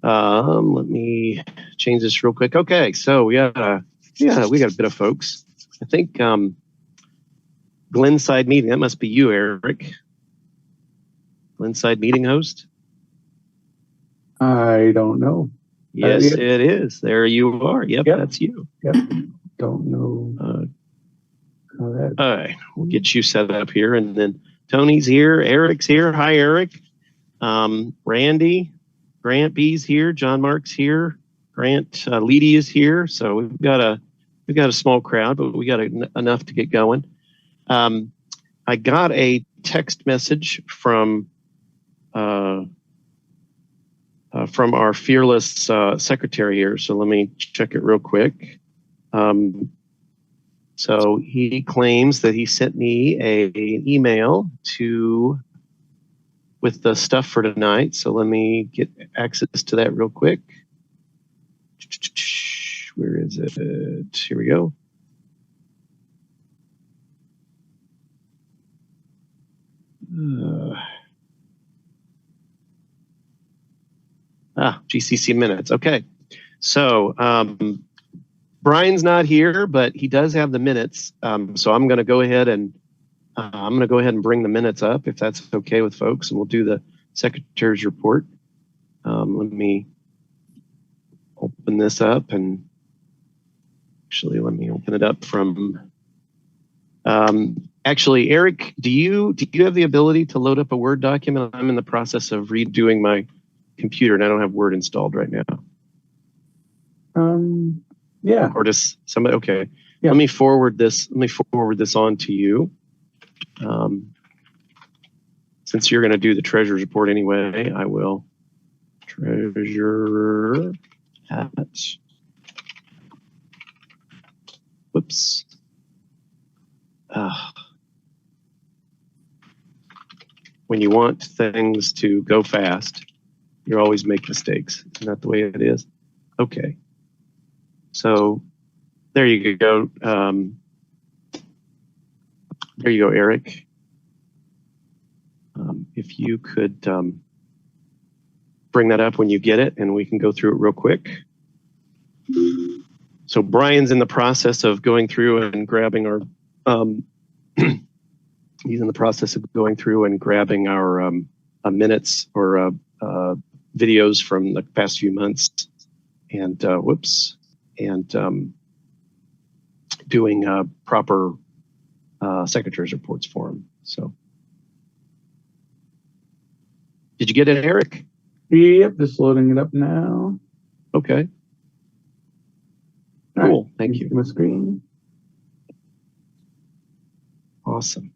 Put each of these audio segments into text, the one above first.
Let me change this real quick. Okay, so we got a bit of folks. I think Glenside meeting. That must be you, Eric. Glenside meeting host. I don't know. Yes, it is. There you are. Yep, that's you. Yep. Don't know. All right, we'll get you set up here, and then Tony's here. Eric's here. Hi, Eric. Randy, Grant B's here. John Mark's here. Grant Leedy is here. So we've got a small crowd, but we got enough to get going. I got a text message from our fearless secretary here. So let me check it real quick. So he claims that he sent me an email with the stuff for tonight. So let me get access to that real quick. Where is it? Here we go. GCC minutes. Okay. So Brian's not here, but he does have the minutes. So I'm going to go ahead and bring the minutes up if that's okay with folks, and we'll do the secretary's report. Let me open this up, and actually let me open it up from. Actually, Eric, do you have the ability to load up a Word document? I'm in the process of redoing my computer, and I don't have Word installed right now. Yeah. Or just somebody. Okay. Yeah. Let me forward this on to you. Since you're going to do the treasurer's report anyway, I will. Treasurer at. Whoops. When you want things to go fast, you always make mistakes. Isn't that the way it is? Okay. So there you go. There you go, Eric. If you could bring that up when you get it, and we can go through it real quick. So Brian's in the process of going through and grabbing our he's in the process of going through and grabbing our minutes or videos from the past few months, and doing proper secretary's reports for him. So, did you get it, Eric? Yep, just loading it up now. Okay. All cool. Right. Thank you. My screen. Awesome.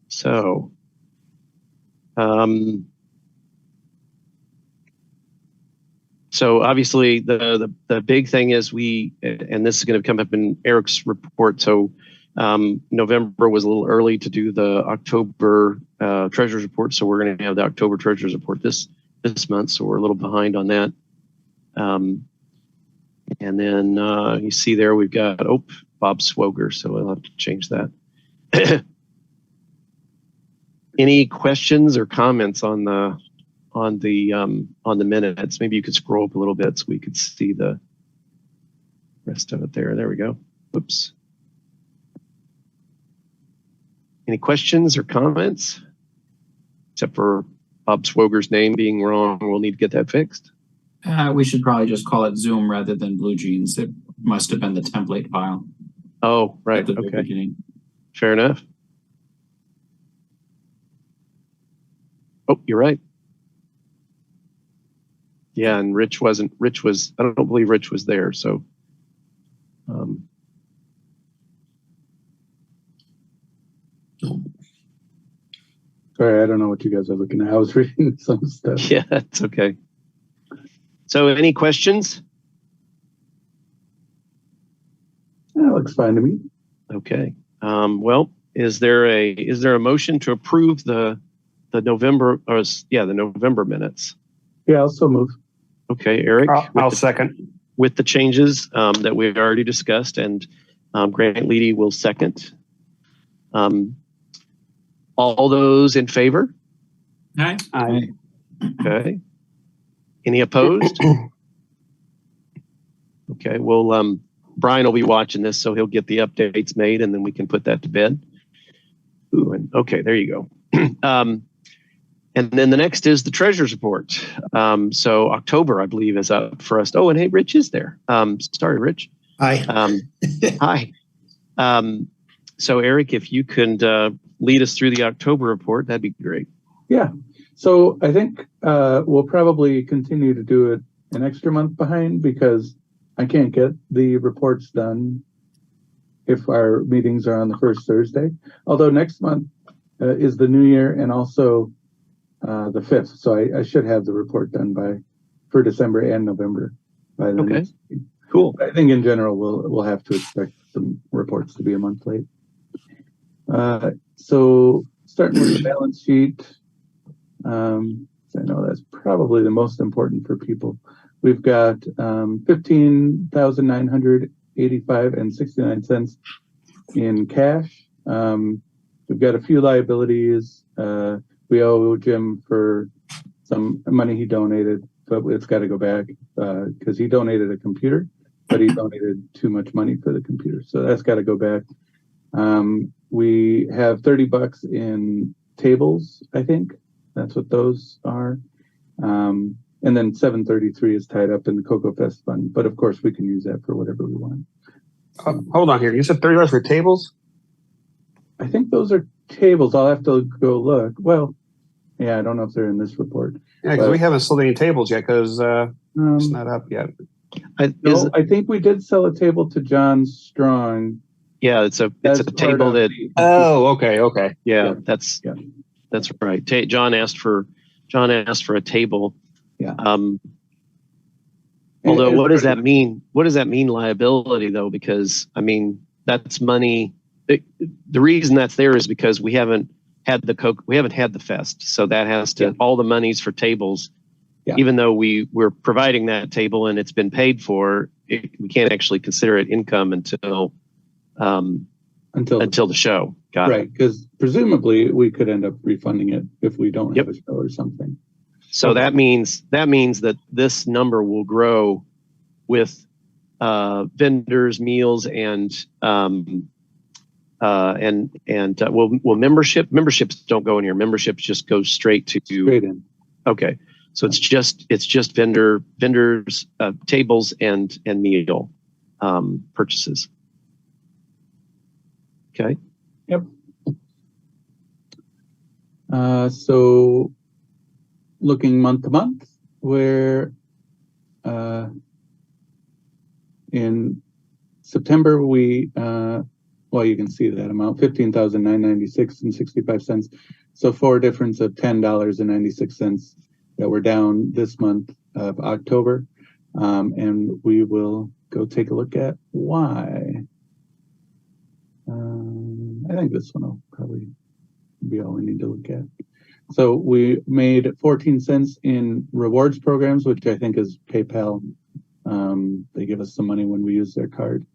So, so obviously the big thing is and this is going to come up in Eric's report. So November was a little early to do the October treasurer's report. So we're going to have the October treasurer's report this month. So we're a little behind on that. And then you see there we've got Bob Swoger. So we'll have to change that. Any questions or comments on the minutes? Maybe you could scroll up a little bit so we could see the rest of it there. There we go. Whoops. Any questions or comments? Except for Bob Swoger's name being wrong, we'll need to get that fixed. We should probably just call it Zoom rather than Blue Jeans. It must have been the template file. Oh, right. At the very okay. beginning. Fair enough. Oh, you're right. Yeah, and Rich was, I don't believe Rich was there, so. Sorry, I don't know what you guys are looking at. I was reading some stuff. Yeah, that's okay. So any questions? That looks fine to me. Okay. Well, is there a motion to approve the November minutes? Yeah, I'll still move. Okay, Eric. I'll second. With the changes that we've already discussed, and Grant Leedy will second. All those in favor? Aye. Aye. Okay. Any opposed? Okay, well, Brian will be watching this, so he'll get the updates made, and then we can put that to bed. Ooh, and okay, there you go. And then the next is the treasurer's report. So October, I believe, is up for us. Oh, and hey, Rich is there. Sorry, Rich. Hi. Hi. So Eric, if you can lead us through the October report, that'd be great. Yeah. So I think we'll probably continue to do it an extra month behind because I can't get the reports done if our meetings are on the first Thursday. Although next month is the new year and also the 5th. So I should have the report done for December and November by the next meeting. Cool. I think in general we'll have to expect some reports to be a month late. So starting with the balance sheet, I know that's probably the most important for people. We've got $15,985.69 in cash. We've got a few liabilities. We owe Jim for some money he donated, but it's got to go back because he donated a computer, but he donated too much money for the computer. So that's got to go back. We have $30 in tables, I think. That's what those are. And then 733 is tied up in the Cocoa Fest fund. But of course, we can use that for whatever we want. Hold on here. You said $30 for tables? I think those are tables. I'll have to go look. Well, yeah, I don't know if they're in this report. Yeah, because we haven't sold any tables yet because it's not up yet. I think we did sell a table to John Strong. Yeah, it's a table that. Oh, okay. Yeah, that's right. John asked for a table. Yeah. Although, what does that mean? What does that mean, liability, though? Because I mean, that's money. The reason that's there is because we haven't had the fest, so that has to all the monies for tables. Yeah. Even though we're providing that table and it's been paid for, we can't actually consider it income until the show. Got it. Right, because presumably we could end up refunding it if we don't have a show or something. So that means that this number will grow with vendors, meals, and memberships don't go in here. Memberships just go straight in. Okay, so it's just vendors, tables, and meal purchases. Okay. Yep. So looking month to month, we're in September we you can see that amount, $15,996.65. So for a difference of $10.96 that we're down this month of October. And we will go take a look at why. I think this one will probably be all we need to look at. So we made 14 cents in rewards programs, which I think is PayPal. They give us some money when we use their card.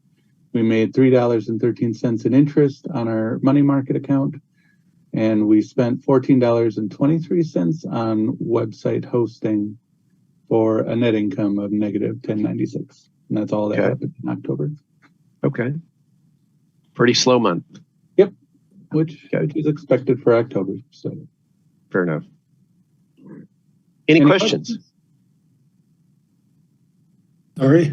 We made $3.13 in interest on our money market account. And we spent $14.23 on website hosting for a net income of negative $10.96. And that's all that happened in October. Okay. Pretty slow month. Yep. Which is expected for October. So fair enough. Any questions? All right.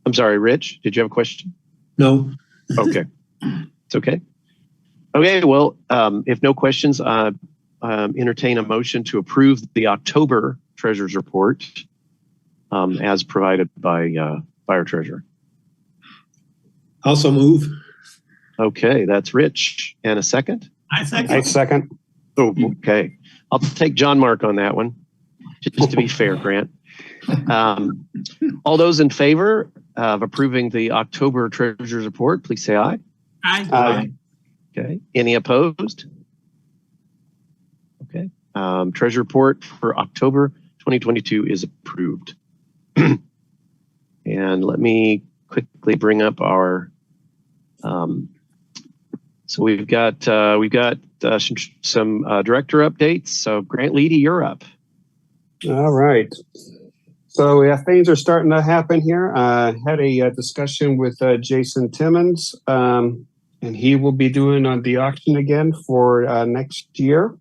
I'm sorry, Rich, did you have a question? No. Okay. It's okay. Okay, well, if no questions, entertain a motion to approve the October Treasurer's Report as provided by our Treasurer. Also move. Okay, that's Rich. And a second? I second. Oh, okay. I'll take John Mark on that one, just to be fair, Grant. All those in favor of approving the October Treasurer's Report, please say aye. Aye. Okay. Any opposed? Okay. Treasury Report for October 2022 is approved. And let me quickly bring up our. So we've got some director updates. So Grant Leedy, you're up. All right. So yeah, things are starting to happen here. Had a discussion with Jason Timmons, and he will be doing the auction again for next year.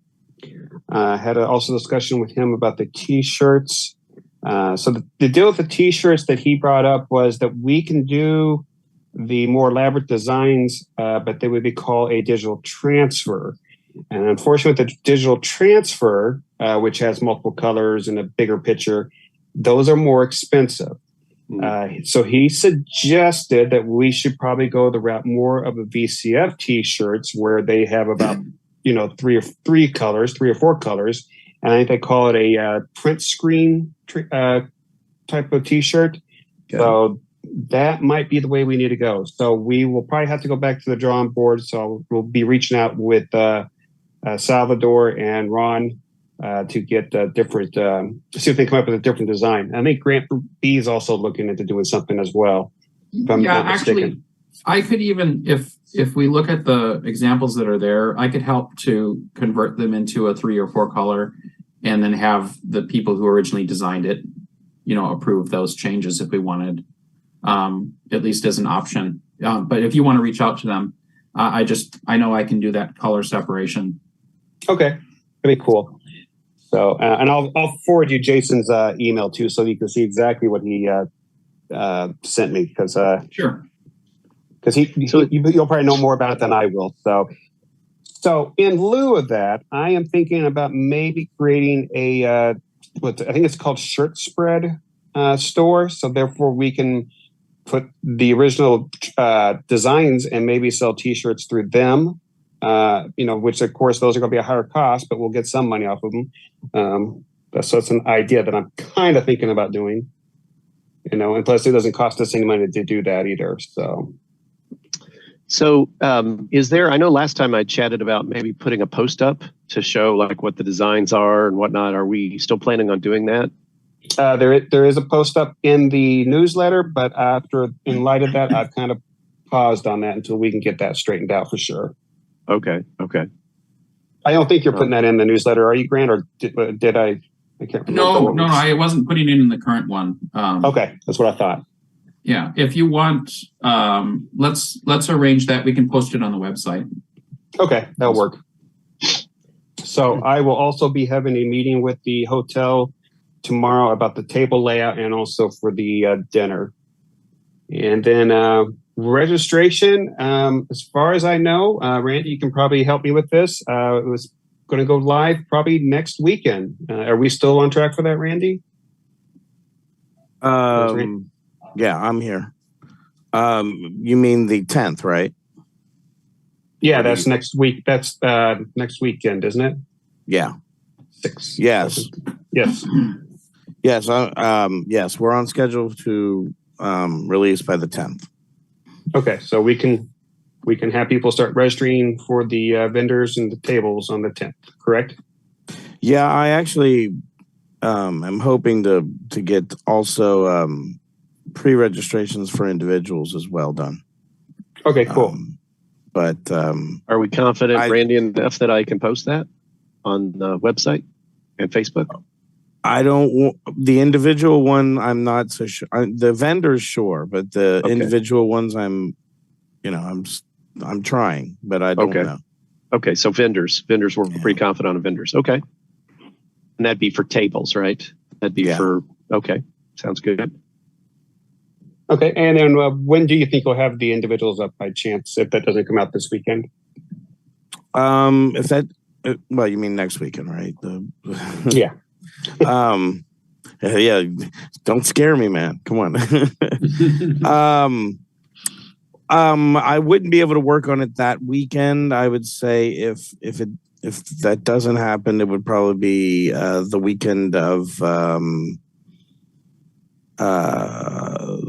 Had also discussion with him about the T-shirts. So the deal with the T-shirts that he brought up was that we can do the more elaborate designs, but they would be called a digital transfer. And unfortunately, with the digital transfer, which has multiple colors and a bigger picture, those are more expensive. So he suggested that we should probably go the route more of a VCF T-shirts where they have about three or four colors, and I think they call it a print screen type of T-shirt. Okay. So that might be the way we need to go. So we will probably have to go back to the drawing board. So we'll be reaching out with Salvador and Ron to get different, see if they come up with a different design. I think Grant B is also looking into doing something as well. Yeah, actually, I could even, if we look at the examples that are there, I could help to convert them into a 3 or 4 color, and then have the people who originally designed it, approve those changes if we wanted, at least as an option. But if you want to reach out to them, I know I can do that color separation. Okay, that'd be cool. So, and I'll forward you Jason's email too, so you can see exactly what he sent me. Because sure, because you'll probably know more about it than I will. So in lieu of that, I am thinking about maybe creating a I think it's called Shirt Spread store. So therefore, we can put the original designs and maybe sell T-shirts through them. Which of course those are going to be a higher cost, but we'll get some money off of them. So it's an idea that I'm kind of thinking about doing. And plus it doesn't cost us any money to do that either. So is there, I know last time I chatted about maybe putting a post up to show like what the designs are and whatnot. Are we still planning on doing that? There is a post up in the newsletter, but in light of that, I've kind of paused on that until we can get that straightened out for sure. Okay. I don't think you're putting that in the newsletter, are you, Grant? Or did I? I can't remember. No, I wasn't putting it in the current one. Okay, that's what I thought. Yeah, if you want, let's arrange that. We can post it on the website. Okay, that'll work. So I will also be having a meeting with the hotel tomorrow about the table layout and also for the dinner. And then registration, as far as I know, Randy, you can probably help me with this. It was going to go live probably next weekend. Are we still on track for that, Randy? Yeah, I'm here. You mean the 10th, right? Yeah, that's next week. That's next weekend, isn't it? Yeah. 6. Yes. Yes. Yes. Yes, we're on schedule to release by the 10th. Okay, so we can have people start registering for the vendors and the tables on the 10th, correct? Yeah, I actually am hoping to get also pre-registrations for individuals as well done. Okay, cool. But are we confident, Randy, enough that I can post that on the website and Facebook? I don't. The individual one, I'm not so sure. The vendors, sure, but the individual ones, I'm trying, but I don't know. Okay, so vendors, we're pretty confident on vendors. Okay, and that'd be for tables, right? That'd be for. Okay, sounds good. Okay, and then when do you think we'll have the individuals up by chance if that doesn't come out this weekend? If that, well, you mean next weekend, right? Yeah. Yeah, don't scare me, man. Come on. I wouldn't be able to work on it that weekend. I would say if that doesn't happen, it would probably be the weekend of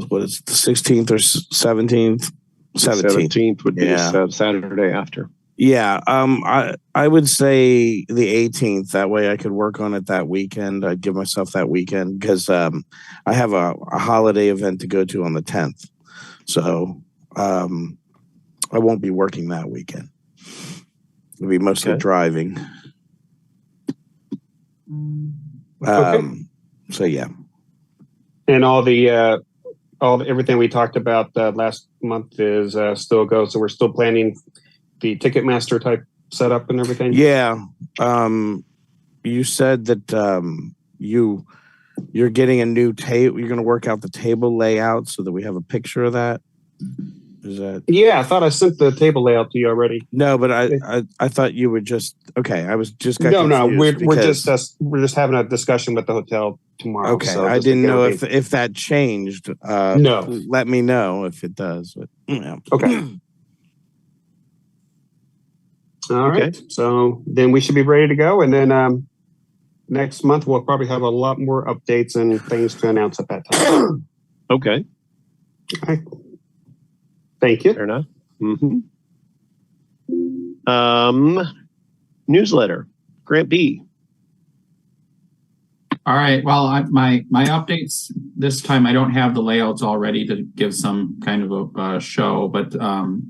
what is it, the 16th or 17th? 17th would be the Saturday after. Yeah, I would say the 18th. That way I could work on it that weekend. I'd give myself that weekend because I have a holiday event to go to on the 10th. So I won't be working that weekend. It'll be mostly driving. So yeah. And everything we talked about last month is still go. So we're still planning the Ticketmaster type setup and everything. Yeah. You said that you're getting a new table. You're going to work out the table layout so that we have a picture of that. Is that? Yeah, I thought I sent the table layout to you already. No, but I thought you would just. Okay, I was just got No. confused We're just having a discussion with the hotel tomorrow. Okay, so I didn't know if that changed. No. Let me know if it does. But, yeah. Okay. All right. Okay. So then we should be ready to go, and then next month we'll probably have a lot more updates and things to announce at that time. Okay. All right. Thank you. Fair enough. Mm-hmm. Newsletter. Grant B. All right. Well, my updates this time, I don't have the layouts all ready to give some kind of a show, but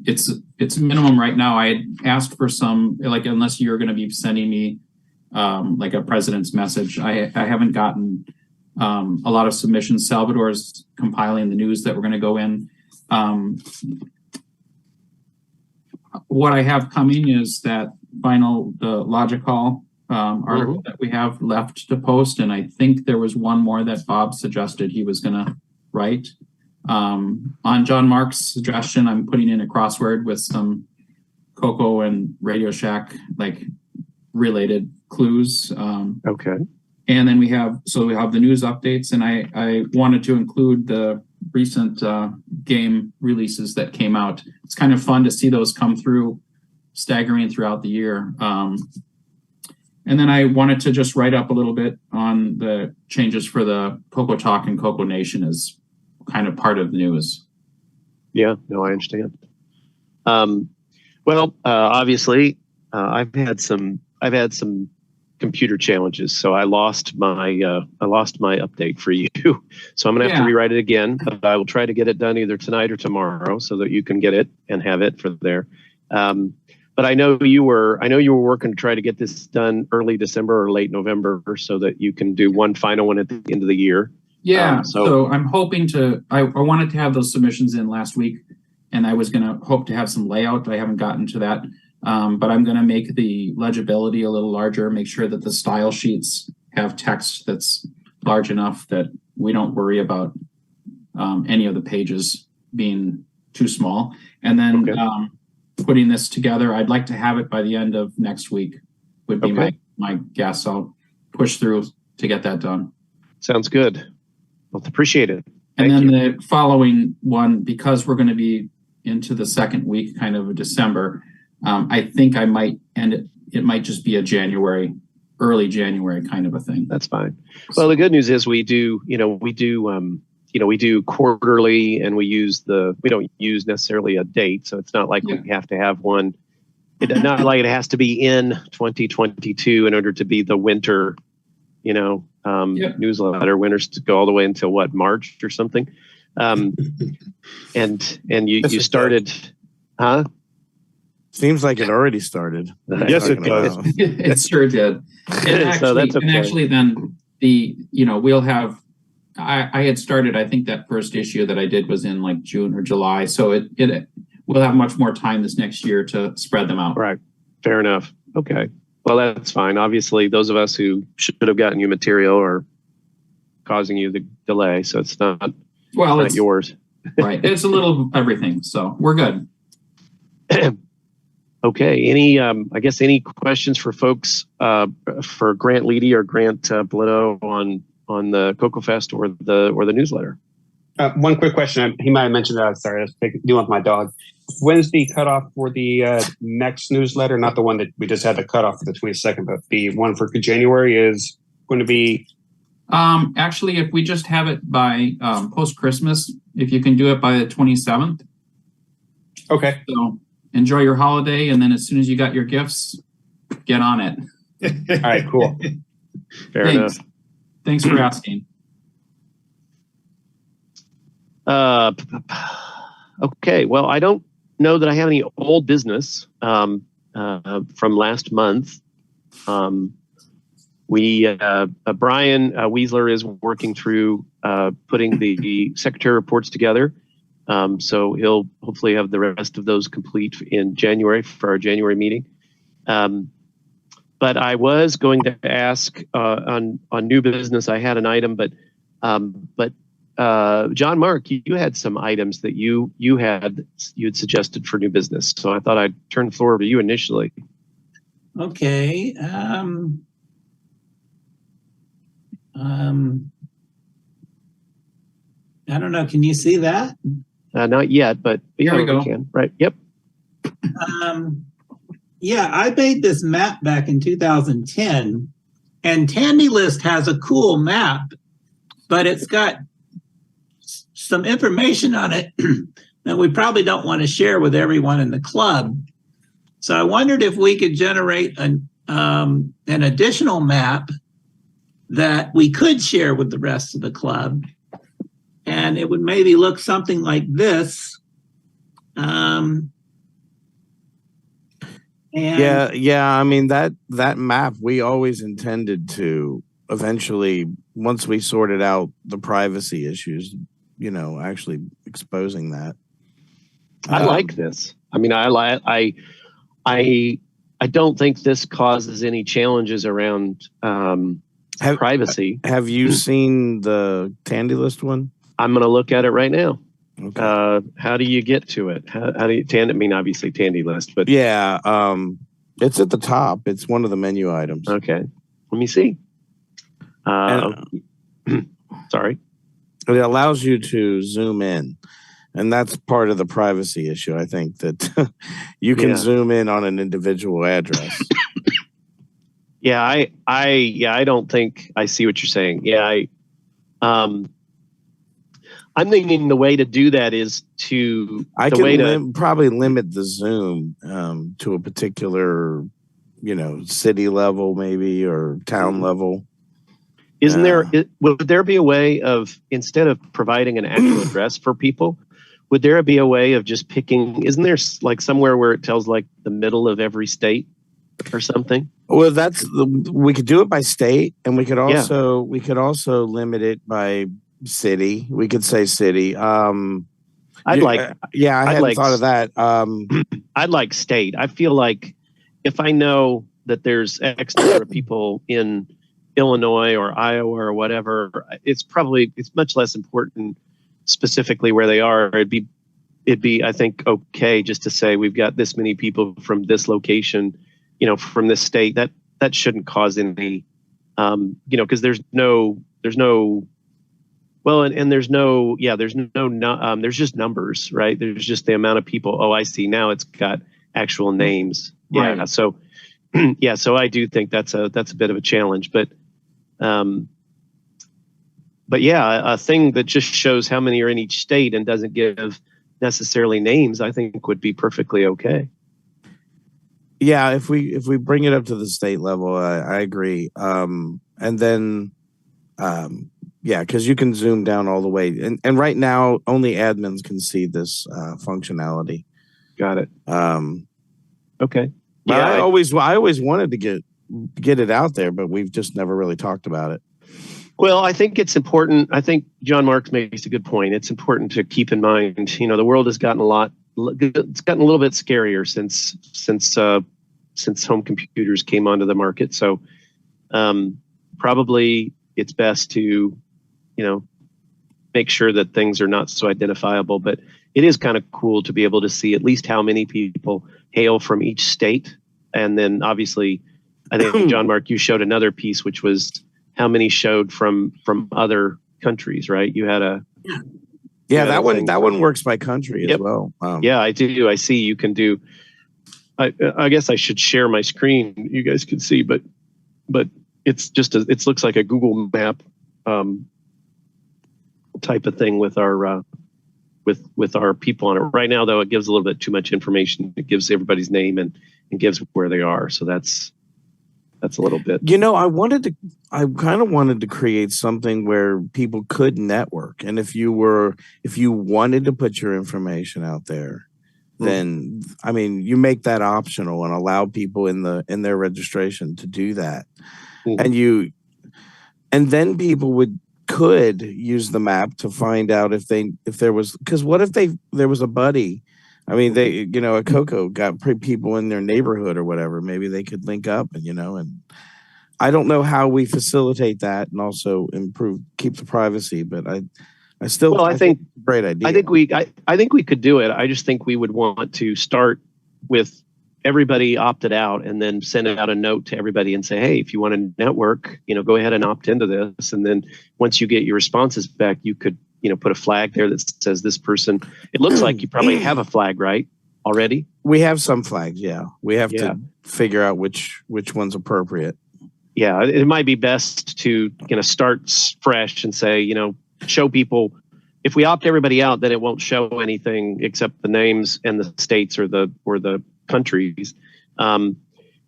it's minimum right now. I had asked for some, like, unless you're going to be sending me like a president's message, I haven't gotten a lot of submissions. Salvador's compiling the news that we're going to go in. What I have coming is that the Logic Hall article that we have left to post, and I think there was one more that Bob suggested he was going to write. On John Mark's suggestion, I'm putting in a crossword with some Coco and Radio Shack like related clues. Okay. And then we have the news updates, and I wanted to include the recent game releases that came out. It's kind of fun to see those come through, staggering throughout the year. And then I wanted to just write up a little bit on the changes for the Coco Talk and Coco Nation as kind of part of the news. Yeah, no, I understand. Obviously, I've had some computer challenges, so I lost my update for you. So I'm gonna have to rewrite it again. But I will try to get it done either tonight or tomorrow, so that you can get it and have it for there. But I know you were working to try to get this done early December or late November, so that you can do one final one at the end of the year. Yeah. So I'm hoping to. I wanted to have those submissions in last week, and I was going to hope to have some layout. I haven't gotten to that, but I'm going to make the legibility a little larger. Make sure that the style sheets have text that's large enough that we don't worry about any of the pages being too small. And then putting this together, I'd like to have it by the end of next week. Would be my guess. I'll push through to get that done. Sounds good. Well, appreciate it. And then the following one, because we're going to be into the second week kind of December, I think I might end it. It might just be a early January kind of a thing. That's fine. Well, the good news is we do quarterly, and we don't use necessarily a date. So it's not like we have to have one. It's not like it has to be in 2022 in order to be the winter, newsletter. Winters to go all the way until March or something. And you started, huh? Seems like it already started. Yes, it does. It sure did. And actually, then we'll have. I had started. I think that first issue that I did was in like June or July. So we'll have much more time this next year to spread them out. Right. Fair enough. Okay. Well, that's fine. Obviously, those of us who should have gotten you material are causing you the delay. So it's not yours. Right. It's a little everything. So we're good. Okay. Any questions for folks for Grant Leedy or Grant Blitto on the Coco Fest or the newsletter? One quick question. He might have mentioned that. Sorry, I was dealing with my dog. When's the cutoff for the next newsletter? Not the one that we just had the cutoff for the 22nd, but the one for January is going to be. Actually, if we just have it by post Christmas, if you can do it by the 27th. Okay. So enjoy your holiday, and then as soon as you got your gifts, get on it. All right. Cool. Fair enough. Thanks for asking. Okay. Well, I don't know that I have any old business from last month. Brian Weisler is working through putting the secretary reports together. So he'll hopefully have the rest of those complete in January for our January meeting. But I was going to ask on new business. I had an item, but John Mark, you had some items that you had suggested for new business. So I thought I'd turn the floor over to you initially. Okay. I don't know. Can you see that? Not yet, but Here we go. can. Right. Yep. Yeah, I made this map back in 2010, and Tandy List has a cool map, but it's got some information on it that we probably don't want to share with everyone in the club. So I wondered if we could generate an additional map that we could share with the rest of the club. And it would maybe look something like this. Yeah. I mean, that map, we always intended to eventually, once we sorted out the privacy issues, actually exposing that. I like this. I mean, I don't think this causes any challenges around privacy. Have you seen the Tandy List one? I'm going to look at it right now. Okay. How do you get to it? How do you obviously Tandy List, but yeah, it's at the top. It's one of the menu items. Okay, let me see. Sorry. It allows you to zoom in, and that's part of the privacy issue. I think that you can zoom in on an individual address. I don't think I see what you're saying. Yeah, I'm thinking the way to do that is probably limit the zoom to a particular, city level maybe or town level. Would there be a way of, instead of providing an actual address for people, would there be a way of just picking? Isn't there like somewhere where it tells like the middle of every state or something? Well, we could do it by state, and we could also limit it by city. We could say city. I hadn't thought of that. I'd like state. I feel like if I know that there's X number of people in Illinois or Iowa or whatever, it's much less important specifically where they are. It'd be I think okay just to say we've got this many people from this location, from this state. That shouldn't cause any because there's just numbers, right? There's just the amount of people. Oh, I see. Now it's got actual names. Yeah. Right. So, so I do think that's a bit of a challenge, but a thing that just shows how many are in each state and doesn't give necessarily names, I think would be perfectly okay. Yeah. If we bring it up to the state level, I agree. And then, because you can zoom down all the way, and right now only admins can see this functionality. Got it. Okay. But I always wanted to get it out there, but we've just never really talked about it. Well, I think it's important. I think John Marks makes a good point. It's important to keep in mind. The world has gotten it's gotten a little bit scarier since home computers came onto the market. So probably it's best to make sure that things are not so identifiable, but it is kind of cool to be able to see at least how many people hail from each state. And then obviously, I think John Mark, you showed another piece, which was how many showed from other countries, right? You had that one works by country as well. Yeah, I do. I see you can do, I guess I should share my screen. You guys can see, but it's just it looks like a Google map type of thing with our with our people on it. Right now, though, it gives a little bit too much information. It gives everybody's name and gives where they are. So that's a little bit. I kind of wanted to create something where people could network, and if you wanted to put your information out there, then you make that optional and allow people in their registration to do that. Mhm. And then people could use the map to find out if there was, because what if there was a buddy? I mean, a Coco got people in their neighborhood or whatever. Maybe they could link up and I don't know how we facilitate that and also keep the privacy, but I think it's a great idea. I think we could do it. I just think we would want to start with everybody opted out and then send out a note to everybody and say, hey, if you want to network, go ahead and opt into this. And then once you get your responses back, you could, put a flag there that says this person. It looks like you probably have a flag, right? Already? We have some flags, yeah. We have to figure out which one's appropriate. Yeah, it might be best to start fresh and say, show people. If we opt everybody out, then it won't show anything except the names and the states or the countries. And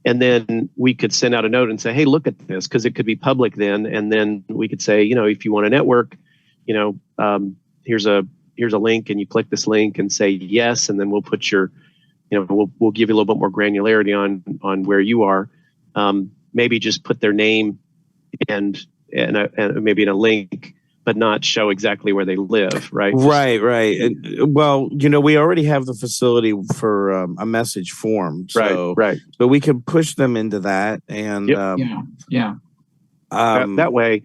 then we could send out a note and say, hey, look at this, because it could be public then. And then we could say, if you want to network, here's a link, and you click this link and say yes, and then we'll put your, we'll give you a little bit more granularity on where you are. Maybe just put their name and maybe in a link, but not show exactly where they live, right? Right. And, well, we already have the facility for a message form, so right. So we can push them into that, and that way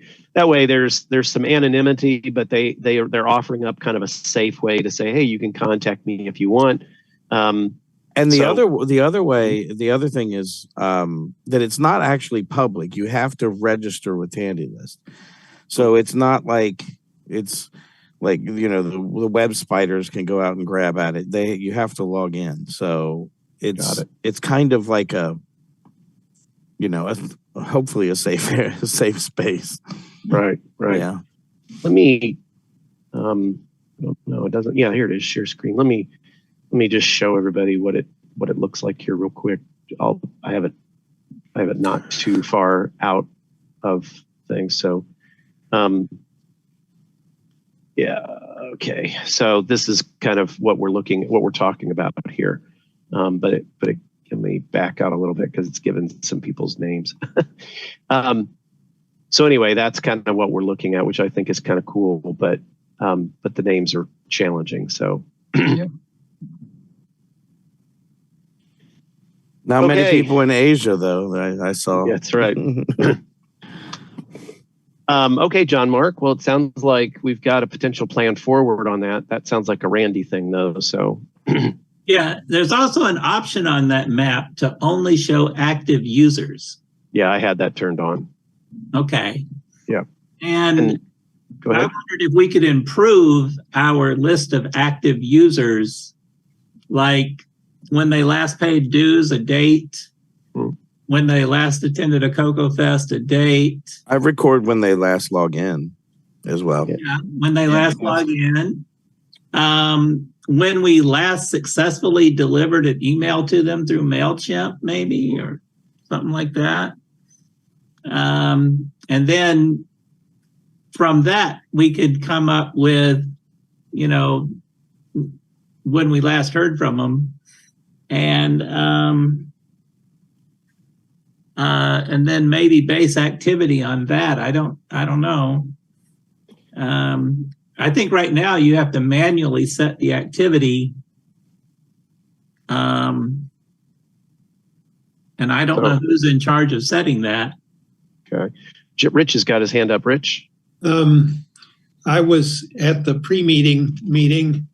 there's some anonymity, but they're offering up kind of a safe way to say, hey, you can contact me if you want. And the other ththing is that it's not actually public. You have to register with Tandy List. So it's not like the web spiders can go out and grab at it. You have to log in. So it's kind of like hopefully a safe space. Right. Yeah. Let me no, it doesn't. Yeah, here it is, share screen. Let me just show everybody what it looks like here real quick. I have it not too far out of things. So okay. So this is kind of what we're talking about here. But let me back out a little bit because it's given some people's names. So anyway, that's kind of what we're looking at, which I think is kind of cool, but the names are challenging. So not many people in Asia, though. I saw. Yeah, that's right. Okay, John Mark. Well, it sounds like we've got a potential plan forward on that. That sounds like a Randy thing, though. So, yeah, there's also an option on that map to only show active users. Yeah, I had that turned on. Okay. Yeah. And go ahead. I wondered if we could improve our list of active users, like when they last paid dues, a date. When they last attended a Cocoa Fest, a date. I record when they last log in as well. Yeah, when they last log in. When we last successfully delivered an email to them through MailChimp, maybe, or something like that. And then from that, we could come up with, when we last heard from them. And then maybe base activity on that. I don't know. I think right now you have to manually set the activity. And I don't know who's in charge of setting that. Okay. Rich has got his hand up. Rich? I was at the pre-meeting meeting,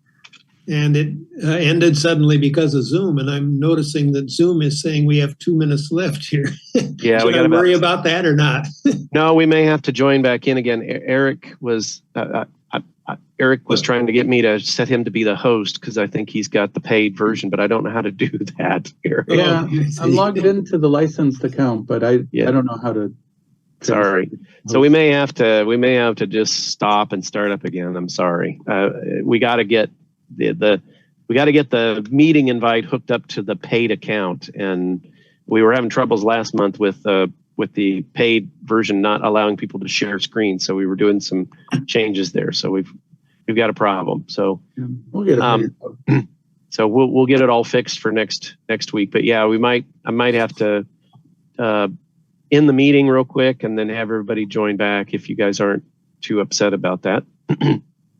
and it ended suddenly because of Zoom. And I'm noticing that Zoom is saying we have 2 minutes left here. Yeah, we got to worry about that or not? No, we may have to join back in again. Eric was trying to get me to set him to be the host because I think he's got the paid version, but I don't know how to do that. Eric. Yeah, I'm logged into the licensed account, but I don't know how to. Sorry. So we may have to just stop and start up again. I'm sorry. We got to get the meeting invite hooked up to the paid account, and we were having troubles last month with the paid version not allowing people to share screens. So we were doing some changes there. So we've got a problem. So we'll get it. So we'll get it all fixed for next week. But yeah, I might have to end the meeting real quick and then have everybody join back if you guys aren't too upset about that.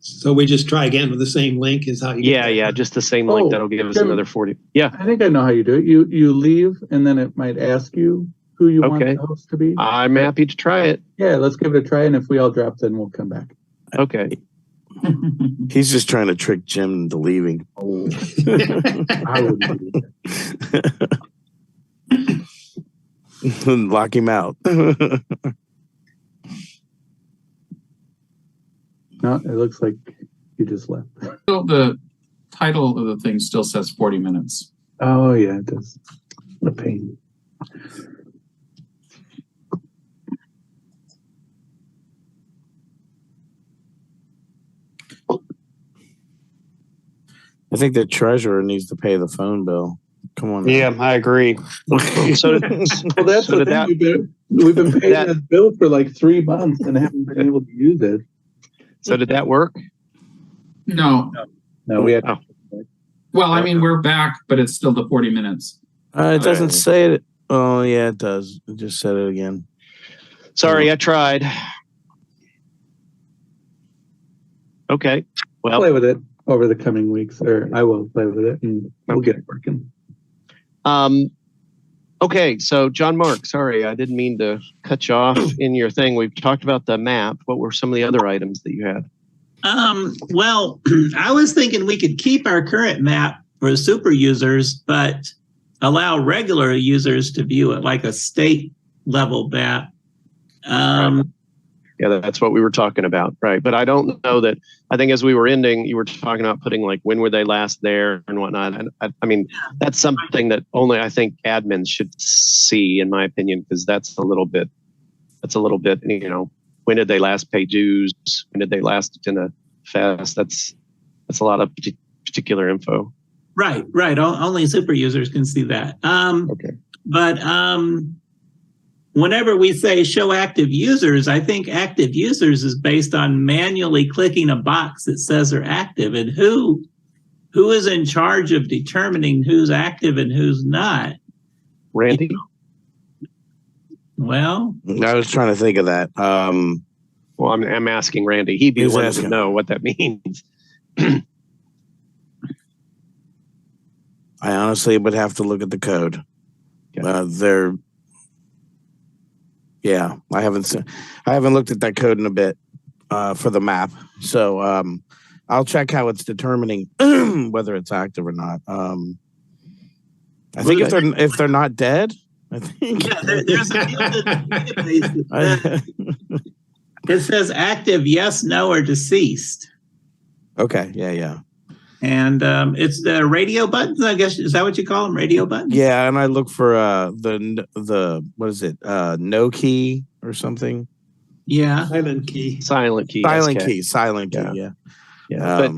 So we just try again with the same link is how you get that Yeah, done. just the same link. Oh, That'll give us Jim. another 40. Yeah, I think I know how you do it. You leave, and then it might ask you who you want Okay. the host to be. I'm happy to try it. Yeah, let's give it a try, and if we all drop, then we'll come back. Okay. He's just trying to trick Jim into leaving. I wouldn't do that. Lock him out. No, it looks like you just left. Still, the title of the thing still says 40 minutes. Oh yeah, it does. What a pain. I think the treasurer needs to pay the phone bill. Come on. now. Yeah, I agree. So, Well, that's So the did thing. that- We've been paying that- that bill for like 3 months and haven't been able to use it. so did that work? No. No, we had. Oh. Well, I mean, we're back, but it's still the 40 minutes. It doesn't say it. Oh, yeah, it does. It just said it again. Sorry, I tried. Okay. Well, play with it over the coming weeks, or I will play with it, and we'll get it working. okay. So John Mark, sorry, I didn't mean to cut you off in your thing. We've talked about the map. What were some of the other items that you had? Well, I was thinking we could keep our current map for super users, but allow regular users to view it like a state level map. Yeah, that's what we were talking about, right? But I don't know that. I think as we were ending, you were talking about putting like when were they last there and whatnot. And I mean, that's something that only I think admins should see, in my opinion, because that's a little bit. You know, when did they last pay dues? When did they last attend a fest? That's a lot of particular info. Right. Only super users can see that. Okay. But whenever we say show active users, I think active users is based on manually clicking a box that says they're active, and who is in charge of determining who's active and who's not. Randy? Well, I was trying to think of that. Well, I'm asking Randy. He'd be the He's one to asking. know what that means. I honestly would have to look at the code. Okay. I haven't looked at that code in a bit for the map. So I'll check how it's determining whether it's active or not. I think if they're not dead, I think. yeah, there's a field in the database that it says active, yes, no, or deceased. Okay. Yeah. And it's the radio buttons, I guess. Is that what you call them? Radio buttons? Yeah, and I look for the what is it? No key or something. Yeah. Silent key. Silent key. Silent SK. key. Silent key. Yeah. Yeah. Yeah.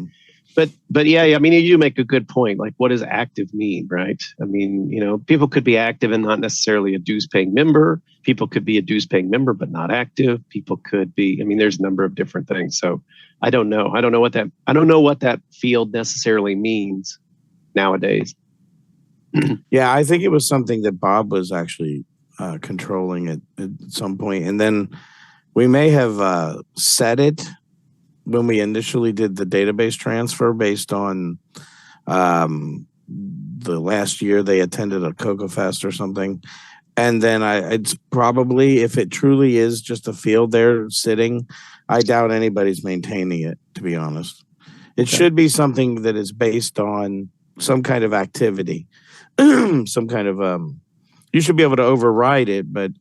But yeah, I mean, you make a good point. Like, what does active mean, right? I mean, you know, people could be active and not necessarily a dues paying member. People could be a dues paying member but not active. People could be. I mean, there's a number of different things. So I don't know. I don't know what that field necessarily means nowadays. Yeah, I think it was something that Bob was actually controlling at some point, and then we may have set it when we initially did the database transfer based on the last year they attended a Cocoa Fest or something. And then it's probably, if it truly is just a field there sitting, I doubt anybody's maintaining it, to be honest. It should be something that is based on some kind of activity, some kind of, you should be able to override it, but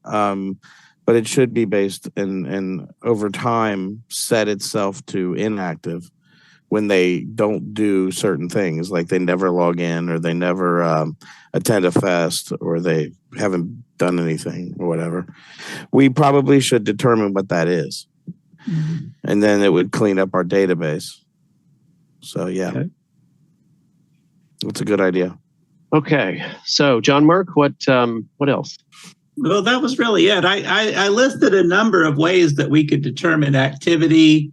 it should be based and over time set itself to inactive when they don't do certain things, like they never log in or they never attend a fest or they haven't done anything or whatever. We probably should determine what that is. Mm-hmm. And then it would clean up our database. So yeah, okay. That's a good idea. Okay. So John Mark, what else? Well, that was really it. I listed a number of ways that we could determine activity.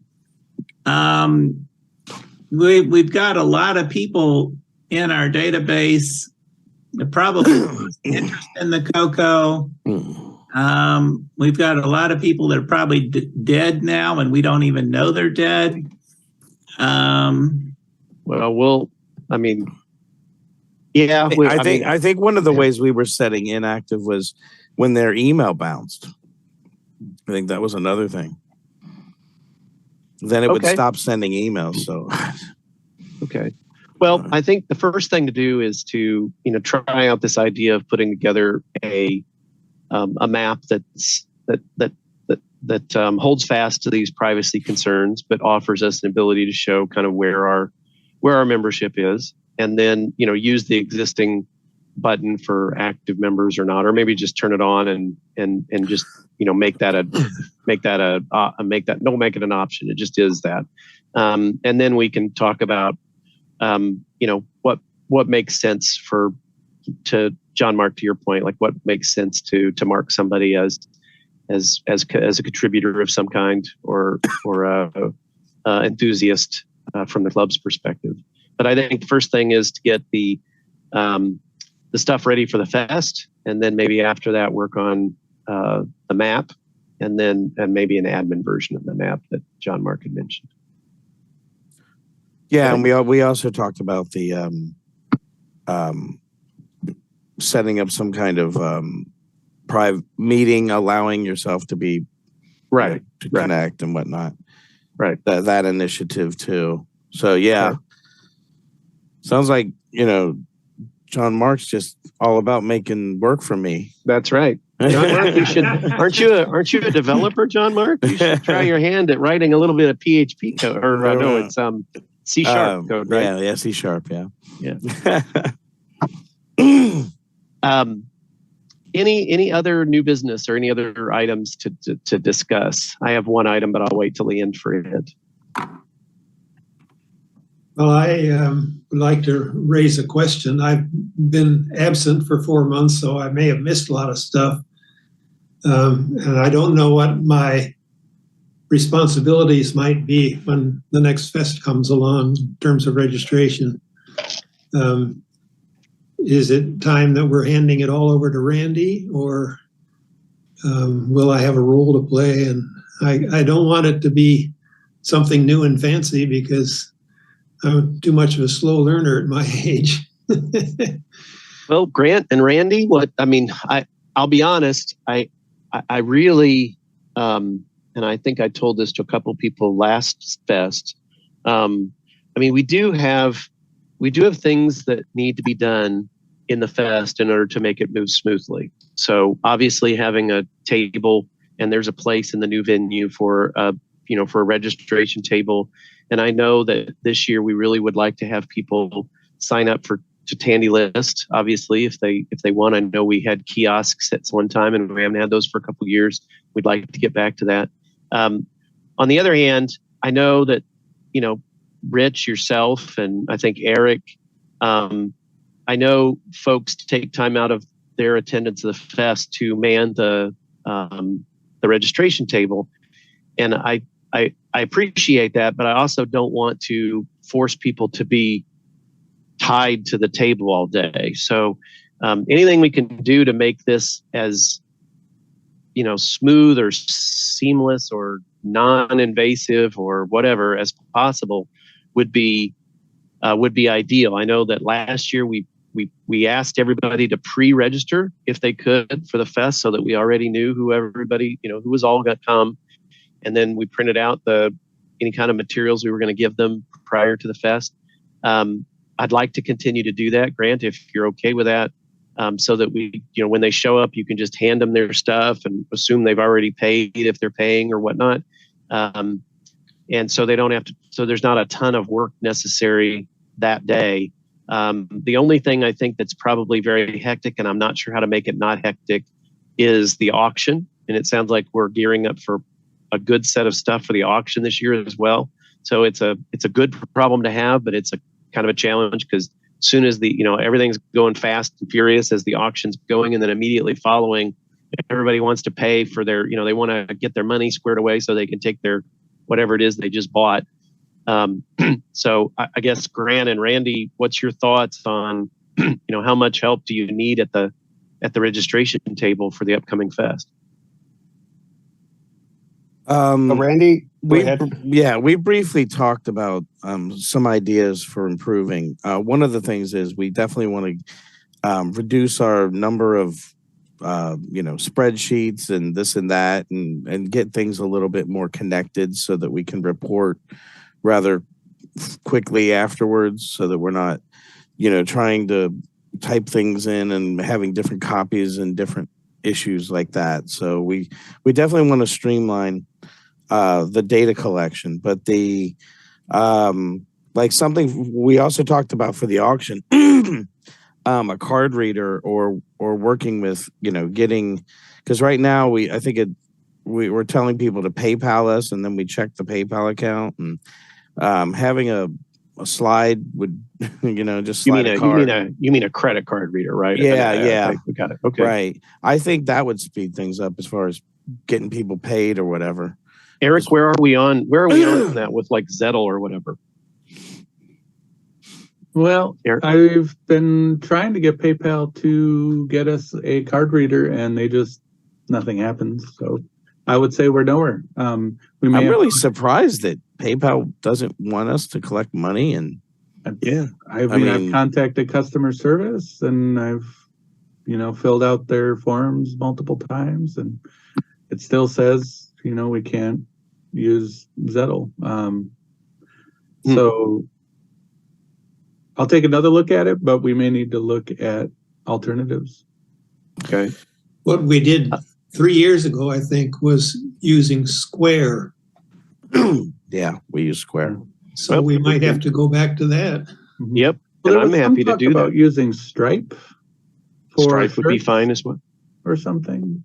We've got a lot of people in our database. They're probably interested in the Cocoa. We've got a lot of people that are probably dead now, and we don't even know they're dead. Yeah, I think one of the ways we were setting inactive was when their email bounced. I think that was another thing. Then it would stop sending emails. So, okay. Well, I think the first thing to do is to try out this idea of putting together a map that holds fast to these privacy concerns, but offers us an ability to show kind of where our membership is, and then use the existing button for active members or not, or maybe just turn it on and just don't make it an option. It just is that, and then we can talk about what makes sense to John Mark, to your point, like what makes sense to mark somebody as a contributor of some kind or enthusiast from the club's perspective. But I think the first thing is to get the stuff ready for the fest, and then maybe after that work on the map, and maybe an admin version of the map that John Mark had mentioned. Yeah, and we also talked about the setting up some kind of private meeting, allowing yourself to be to connect and whatnot. Right. That initiative too. So yeah, sounds like John Mark's just all about making work for me. That's right. John Mark, you should. Aren't you a developer, John Mark? You should try your hand at writing a little bit of PHP code, or no, it's C# code, right? Yeah, C#. Yeah. Any other new business or any other items to discuss? I have one item, but I'll wait till the end for it. Well, I would like to raise a question. I've been absent for 4 months, so I may have missed a lot of stuff. And I don't know what my responsibilities might be when the next fest comes along in terms of registration. Is it time that we're handing it all over to Randy, or will I have a role to play? And I don't want it to be something new and fancy, because I'm too much of a slow learner at my age. Well, Grant and Randy, I'll be honest. I really, and I think I told this to a couple people last fest. We do have things that need to be done in the fest in order to make it move smoothly. So obviously having a table, and there's a place in the new venue for a registration table. And I know that this year we really would like to have people sign up to Tandy List. Obviously, if they want. I know we had kiosks at one time, and we haven't had those for a couple of years. We'd like to get back to that. On the other hand, I know that Rich, yourself, and I think Eric, I know folks take time out of their attendance of the fest to man the registration table, and I appreciate that, but I also don't want to force people to be tied to the table all day. So anything we can do to make this as smooth or seamless or non-invasive or whatever as possible would be ideal. I know that last year we asked everybody to pre-register if they could for the fest, so that we already knew who was all going to come. And then we printed out any kind of materials we were going to give them prior to the fest. I'd like to continue to do that, Grant, if you're okay with that, so that we, when they show up, you can just hand them their stuff and assume they've already paid if they're paying or whatnot. And so they don't have to. So there's not a ton of work necessary that day. The only thing I think that's probably very hectic, and I'm not sure how to make it not hectic, is the auction. And it sounds like we're gearing up for a good set of stuff for the auction this year as well. So it's a good problem to have, but it's a kind of a challenge, because as soon as everything's going fast and furious as the auction's going, and then immediately following, everybody wants to pay for their, they want to get their money squared away so they can take their whatever it is they just bought. So I guess Grant and Randy, what's your thoughts on, how much help do you need at the registration table for the upcoming fest? Randy, go ahead. We briefly talked about some ideas for improving. One of the things is we definitely want to reduce our number of spreadsheets and this and that, and get things a little bit more connected so that we can report rather quickly afterwards, so that we're not trying to type things in and having different copies and different issues like that. So we definitely want to streamline the data collection. But the like something we also talked about for the auction, a card reader or working with getting, because right now we're telling people to PayPal us, and then we check the PayPal account, and having a slide would just slide a card. You mean a credit card reader, right? Yeah. We got it. Okay. Right. I think that would speed things up as far as getting people paid or whatever. Eric, where are we on that with like Zettel or whatever? Well, Eric? I've been trying to get PayPal to get us a card reader, and nothing happens. So I would say we're nowhere. I'm really surprised that PayPal doesn't want us to collect money. And I've contacted customer service, and I've filled out their forms multiple times, and it still says we can't use Zettel. So I'll take another look at it, but we may need to look at alternatives. Okay. What we did 3 years ago, I think, was using Square. Yeah, we use Square. So we might have to go back to that. Yep. Well, and I'm happy to do about that. Using Stripe. Stripe would be fine as well. Or something.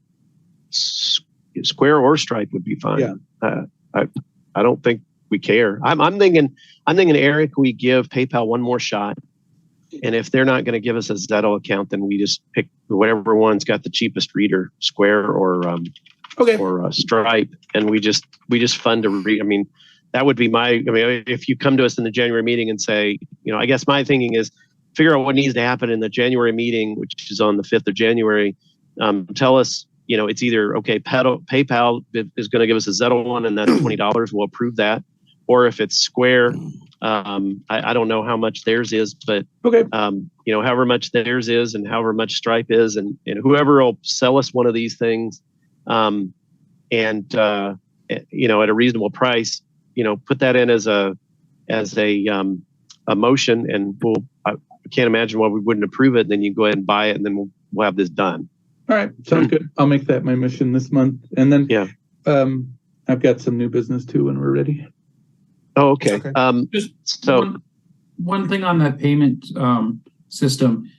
Square or Stripe would be fine. Yeah. I don't think we care. I'm thinking, Eric, we give PayPal one more shot. And if they're not going to give us a Zettel account, then we just pick whatever one's got the cheapest reader, Square or Stripe, and we just fund a read. I mean, that would be if you come to us in the January meeting and say, I guess my thinking is figure out what needs to happen in the January meeting, which is on the 5th of January. Tell us, it's either, okay, PayPal is going to give us a Zettel one, and that's $20. We'll approve that. Or if it's Square, I don't know how much theirs is, but however much theirs is and however much Stripe is, and whoever will sell us one of these things, at a reasonable price, put that in as a motion, and I can't imagine why we wouldn't approve it. And then you go ahead and buy it, and then we'll have this done. All right, sounds good. I'll make that my mission this month, and then I've got some new business too when we're ready. Oh, okay. Just one thing on that payment system.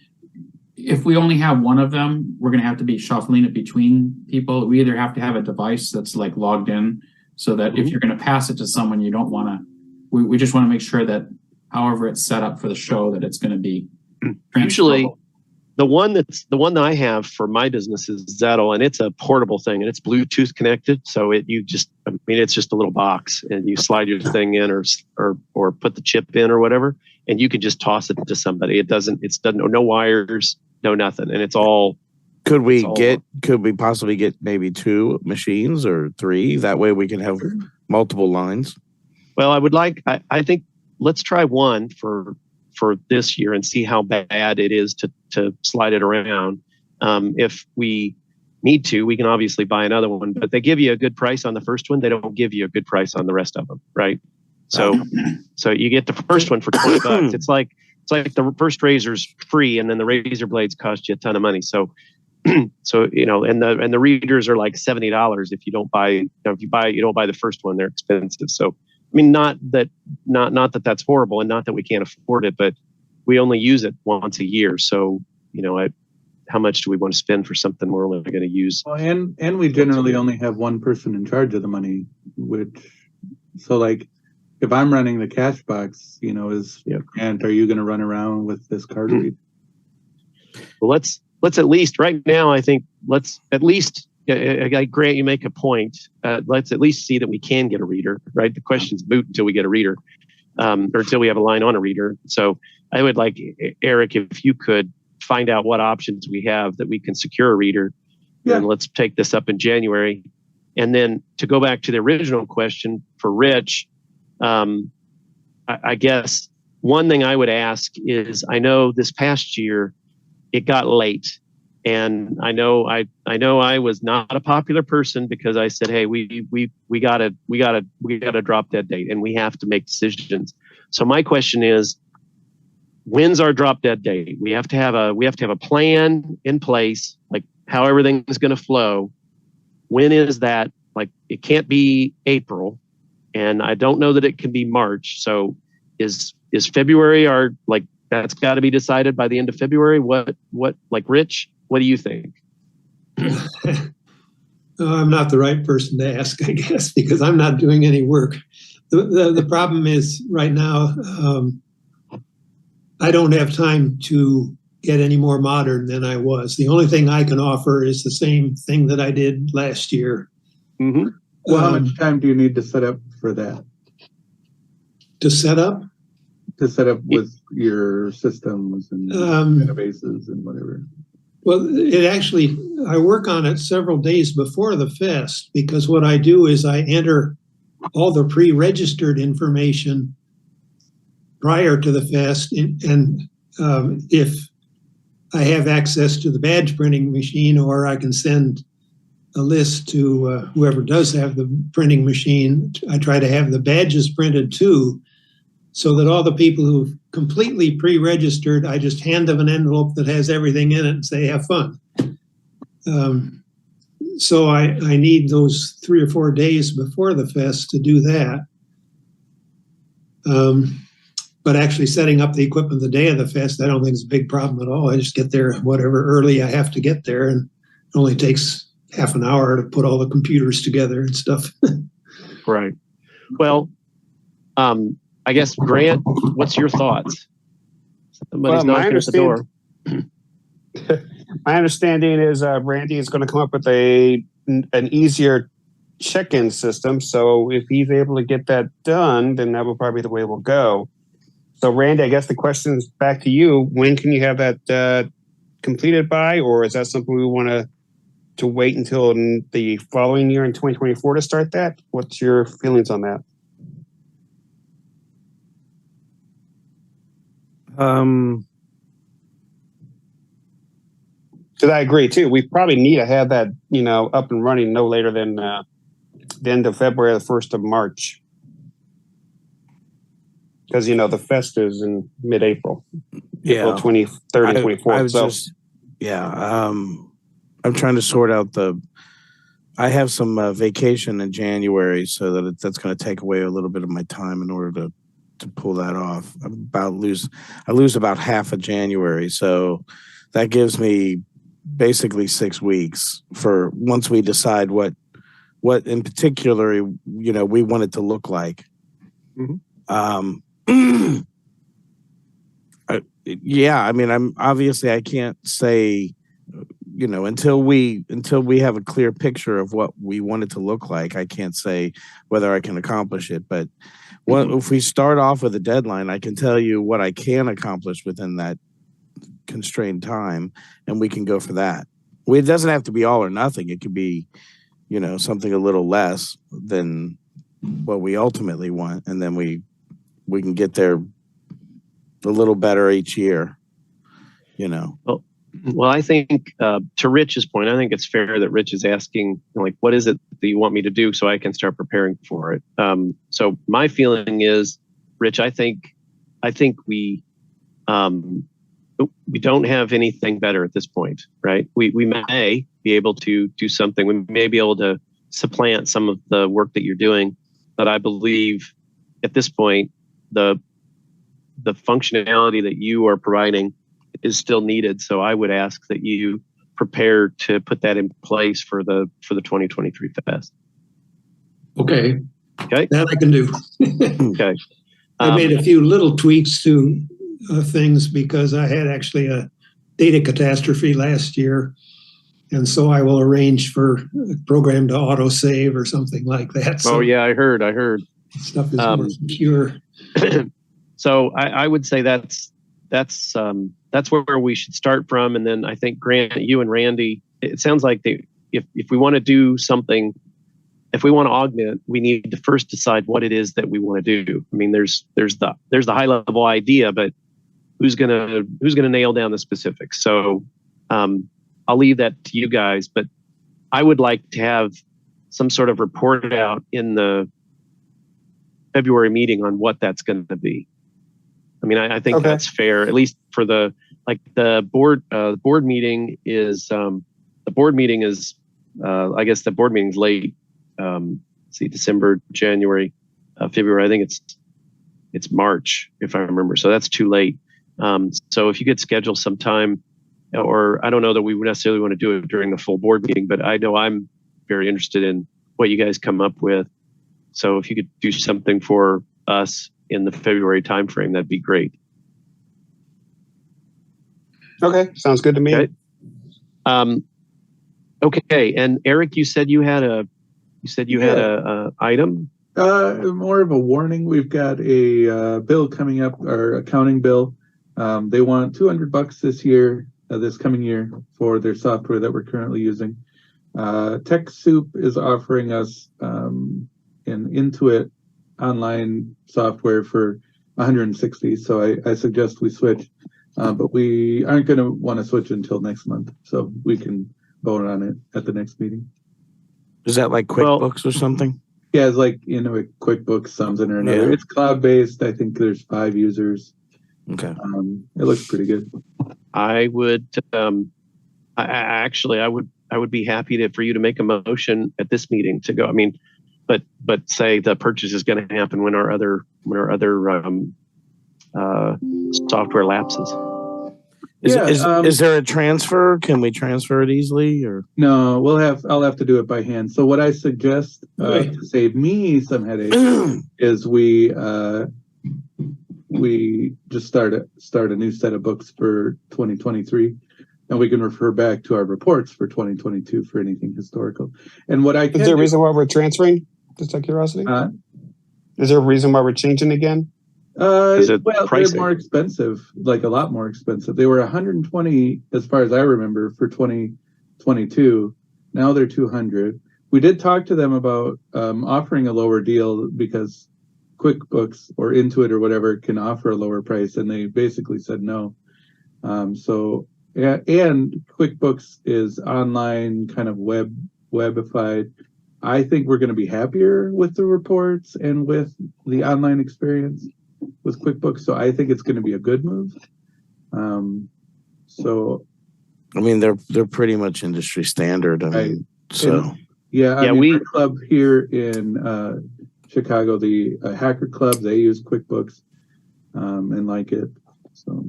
If we only have one of them, we're going to have to be shuffling it between people. We either have to have a device that's like logged in, so that if you're going to pass it to someone, you don't want to. We just want to make sure that however it's set up for the show, that it's going to be usually. The one that I have for my business is Zettel, and it's a portable thing, and it's Bluetooth connected. So it's just a little box, and you slide your thing in, or put the chip in, or whatever, and you can just toss it to somebody. It's no wires, no nothing, and it's all. Could we possibly get maybe 2 machines or 3? That way we can have multiple lines. Well, I think let's try one for this year and see how bad it is to slide it around. If we need to, we can obviously buy another one, but they give you a good price on the first one. They don't give you a good price on the rest of them, right? So you get the first one for $20. It's like the first razor's free, and then the razor blades cost you a ton of money. So and the readers are like $70 if you don't buy. You don't buy the first one, they're expensive. So I mean, not that that's horrible, and not that we can't afford it, but we only use it once a year. So, how much do we want to spend for something we're only going to use? Well, and we generally only have one person in charge of the money, so like if I'm running the cash box, and are you going to run around with this card reader? Well, let's at least right now, I think let's at least. Grant, you make a point. Let's at least see that we can get a reader, right? The question's moot until we get a reader, or until we have a line on a reader. So I would like, Eric, if you could find out what options we have that we can secure a reader, and let's take this up in January. And then to go back to the original question for Rich, I guess one thing I would ask is, I know this past year it got late, and I know I was not a popular person because I said, hey, we gotta drop dead date, and we have to make decisions. So my question is, when's our drop dead date? We have to have a plan in place, like how everything is going to flow. When is that? Like, it can't be April, and I don't know that it can be March. So is February that's got to be decided by the end of February? What like, Rich, what do you think? I'm not the right person to ask, I guess, because I'm not doing any work. The problem is right now, I don't have time to get any more modern than I was. The only thing I can offer is the same thing that I did last year. Mm-hmm. Well, how much time do you need to set up for that? To set up? To set up with your systems and databases and whatever. Well, I work on it several days before the fest, because what I do is I enter all the pre-registered information prior to the fest, and if I have access to the badge printing machine, or I can send a list to whoever does have the printing machine, I try to have the badges printed too, so that all the people who've completely pre-registered, I just hand them an envelope that has everything in it and say, have fun. So I need those 3 or 4 days before the fest to do that. But actually setting up the equipment the day of the fest, I don't think it's a big problem at all. I just get there whatever early I have to get there, and it only takes half an hour to put all the computers together and stuff. Right. Well, I guess, Grant, what's your thoughts? Somebody's knocking at the door. My understanding is Randy is going to come up with an easier check-in system. So if he's able to get that done, then that will probably be the way we'll go. So Randy, I guess the question is back to you. When can you have that completed by, or is that something we want to wait until the following year in 2024 to start that? What's your feelings on that? Because I agree too. We probably need to have that, up and running no later than the end of February, the 1st of March. Because the fest is in mid-April, April 23rd and 24th. I'm trying to sort out I have some vacation in January, so that that's going to take away a little bit of my time in order to pull that off. I lose about half of January, so that gives me basically 6 weeks for once we decide what in particular we want it to look like. Mm-hmm. I can't say, until we have a clear picture of what we want it to look like, I can't say whether I can accomplish it. But if we start off with a deadline, I can tell you what I can accomplish within that constrained time, and we can go for that. It doesn't have to be all or nothing. It could be, something a little less than what we ultimately want, and then we can get there a little better each year, Well, I think to Rich's point, I think it's fair that Rich is asking, what is it that you want me to do so I can start preparing for it? So my feeling is, Rich, I think we don't have anything better at this point, right? We may be able to do something. We may be able to supplant some of the work that you're doing, but I believe at this point, the functionality that you are providing is still needed. So I would ask that you prepare to put that in place for the 2023 fest. Okay. That I can do. Okay. I made a few little tweaks to things because I had actually a data catastrophe last year. And so I will arrange for a program to autosave or something like that. So I heard. Stuff is more secure. So I would say that's where we should start from. And then I think, Grant, you and Randy, it sounds like if we want to do something if we want to augment, we need to first decide what it is that we want to do. I mean, there's the high level idea, but who's gonna nail down the specifics? So I'll leave that to you guys, but I would like to have some sort of report out in the February meeting on what that's going to be. I mean, I think that's fair, at least for the board. The board meeting is I guess the board meeting's late. See, December, January, February. I think it's March, if I remember. So that's too late. So if you could schedule some time, or I don't know that we would necessarily want to do it during the full board meeting, but I know I'm very interested in what you guys come up with. So if you could do something for us in the February timeframe, that'd be great. Okay, sounds good to me. Okay. Okay, and Eric, you said you had a item. More of a warning. We've got a bill coming up, our accounting bill. They want $200 this year, this coming year, for their software that we're currently using. TechSoup is offering us an Intuit online software for 160. So I suggest we switch, but we aren't going to want to switch until next month, so we can vote on it at the next meeting. Is that like QuickBooks or something? Yeah, it's like QuickBooks, something or another. Yeah. It's cloud-based. I think there's 5 users. Okay. It looks pretty good. I would I would be happy for you to make a motion at this meeting to go. I mean, but say the purchase is going to happen when our other software lapses. Is there a transfer? Can we transfer it easily, or no? I'll have to do it by hand. So what I suggest to save me some headache is we just start a new set of books for 2023, and we can refer back to our reports for 2022 for anything historical. And what I can is there a reason why we're transferring? Just out of curiosity, is there a reason why we're changing again? Well, they're more expensive, like a lot more expensive. They were 120, as far as I remember, for 2022. Now they're 200. We did talk to them about offering a lower deal because QuickBooks or Intuit or whatever can offer a lower price, and they basically said no. And QuickBooks is online, kind of webified. I think we're going to be happier with the reports and with the online experience with QuickBooks, so I think it's going to be a good move. So, I mean, they're pretty much industry standard. I mean, we club here in Chicago, the Hacker Club, they use QuickBooks and like it. So,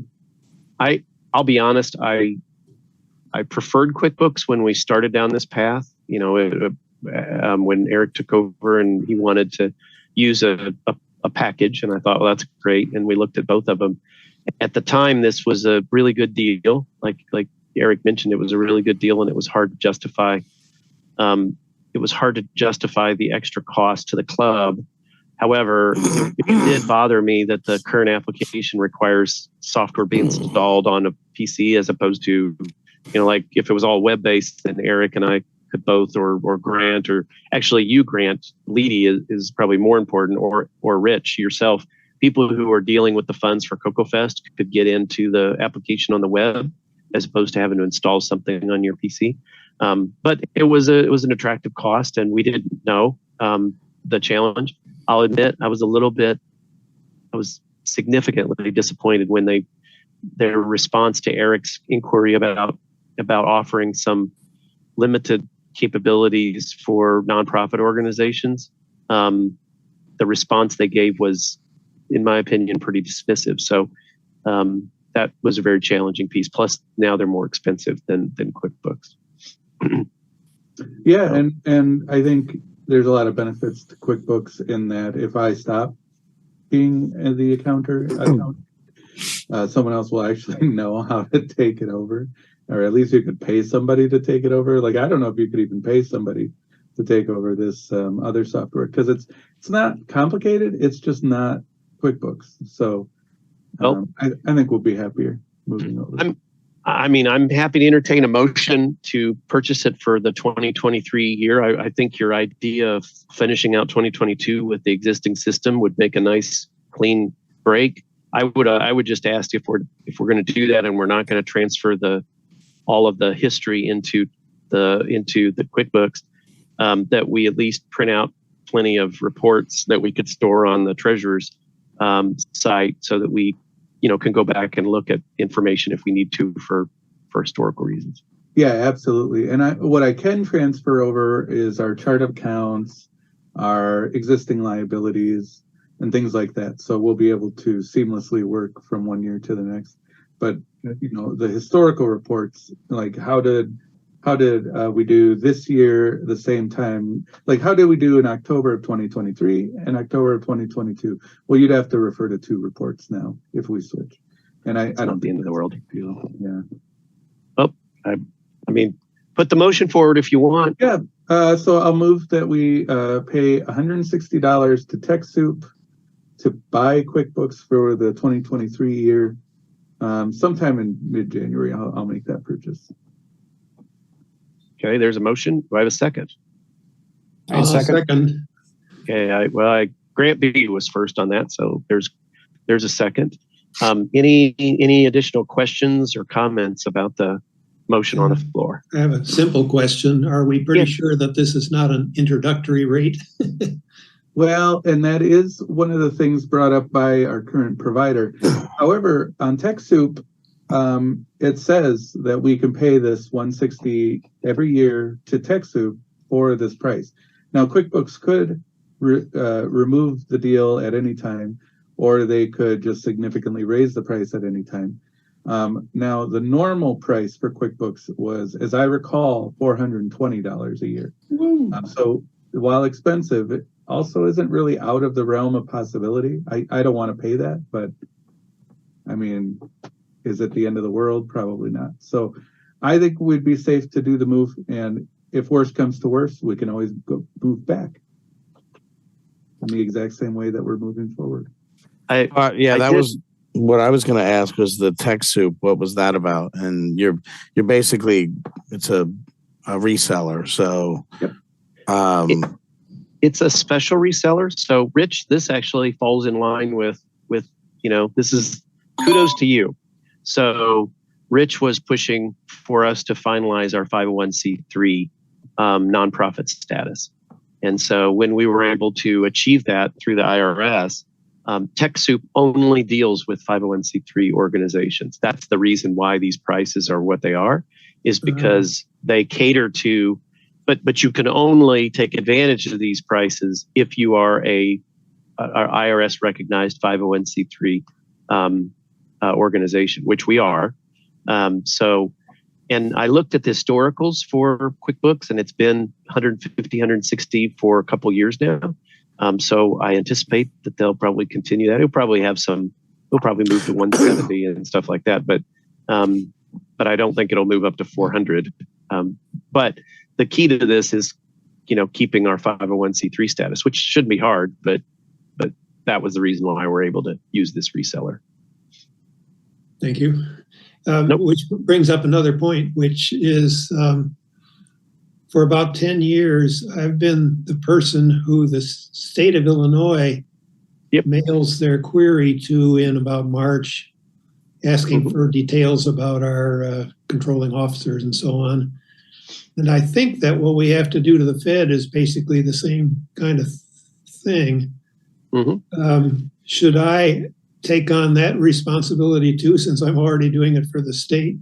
I'll be honest, I preferred QuickBooks when we started down this path. You know, when Eric took over and he wanted to use a package, and I thought, well, that's great. And we looked at both of them. At the time, this was a really good deal. Like Eric mentioned, it was a really good deal, and it was hard to justify. It was hard to justify the extra cost to the club. However, it did bother me that the current application requires software being installed on a PC as opposed to, like if it was all web-based, then Eric and I could both, or Grant, or actually you, Grant, Leedy is probably more important, or Rich yourself. People who are dealing with the funds for CocoFest could get into the application on the web as opposed to having to install something on your PC. But it was an attractive cost, and we didn't know the challenge. I'll admit I was significantly disappointed when their response to Eric's inquiry about offering some limited capabilities for nonprofit organizations. The response they gave was, in my opinion, pretty dismissive. So that was a very challenging piece. Plus, now they're more expensive than QuickBooks. Yeah, and I think there's a lot of benefits to QuickBooks in that if I stop being the accountant, someone else will actually know how to take it over. Or at least you could pay somebody to take it over. Like, I don't know if you could even pay somebody to take over this other software, because it's not complicated. It's just not QuickBooks. So I think we'll be happier moving over. I mean, I'm happy to entertain a motion to purchase it for the 2023 year. I think your idea of finishing out 2022 with the existing system would make a nice clean break. I would just ask if we're going to do that and we're not going to transfer all of the history into the QuickBooks, that we at least print out plenty of reports that we could store on the treasurer's site, so that we can go back and look at information if we need to for historical reasons. Yeah, absolutely. And what I can transfer over is our chart of accounts, our existing liabilities, and things like that. So we'll be able to seamlessly work from one year to the next. But the historical reports, like how did we do this year the same time? Like how did we do in October of 2023 and October of 2022? Well, you'd have to refer to 2 reports now if we switch. And I don't think the end of the world. Yeah. Oh, I mean, put the motion forward if you want. Yeah. So I'll move that we pay $160 to TechSoup to buy QuickBooks for the 2023 year. Sometime in mid-January, I'll make that purchase. Okay, there's a motion. Do I have a second? Second. Okay, Grant B was first on that, so there's a second. Any additional questions or comments about the motion on the floor? I have a simple question. Are we pretty sure that this is not an introductory rate? Well, and that is one of the things brought up by our current provider. However, on TechSoup, it says that we can pay this $160 every year to TechSoup for this price. Now, QuickBooks could remove the deal at any time, or they could just significantly raise the price at any time. Now, the normal price for QuickBooks was, as I recall, $420 a year. So while expensive, it also isn't really out of the realm of possibility. I don't want to pay that, but I mean, is it the end of the world? Probably not. So I think we'd be safe to do the move. And if worse comes to worse, we can always move back in the exact same way that we're moving forward. Was what I was going to ask was the TechSoup. What was that about? And you're basically, it's a reseller. So it's a special reseller. So Rich, this actually falls in line with this is kudos to you. So Rich was pushing for us to finalize our 501c3 nonprofit status. And so when we were able to achieve that through the IRS, TechSoup only deals with 501c3 organizations. That's the reason why these prices are what they are, is because they cater to, but you can only take advantage of these prices if you are a IRS recognized 501c3 organization, which we are. And I looked at the historicals for QuickBooks, and it's been 150, 160 for a couple years now. So I anticipate that they'll probably continue that. We'll probably move to 170 and stuff like that. But I don't think it'll move up to 400. But the key to this is, keeping our 501c3 status, which shouldn't be hard, but that was the reason why we're able to use this reseller. Thank you. Which brings up another point, which is for about 10 years, I've been the person who the state of Illinois mails their query to in about March, asking for details about our controlling officers and so on. And I think that what we have to do to the Fed is basically the same kind of thing. Should I take on that responsibility too, since I'm already doing it for the state?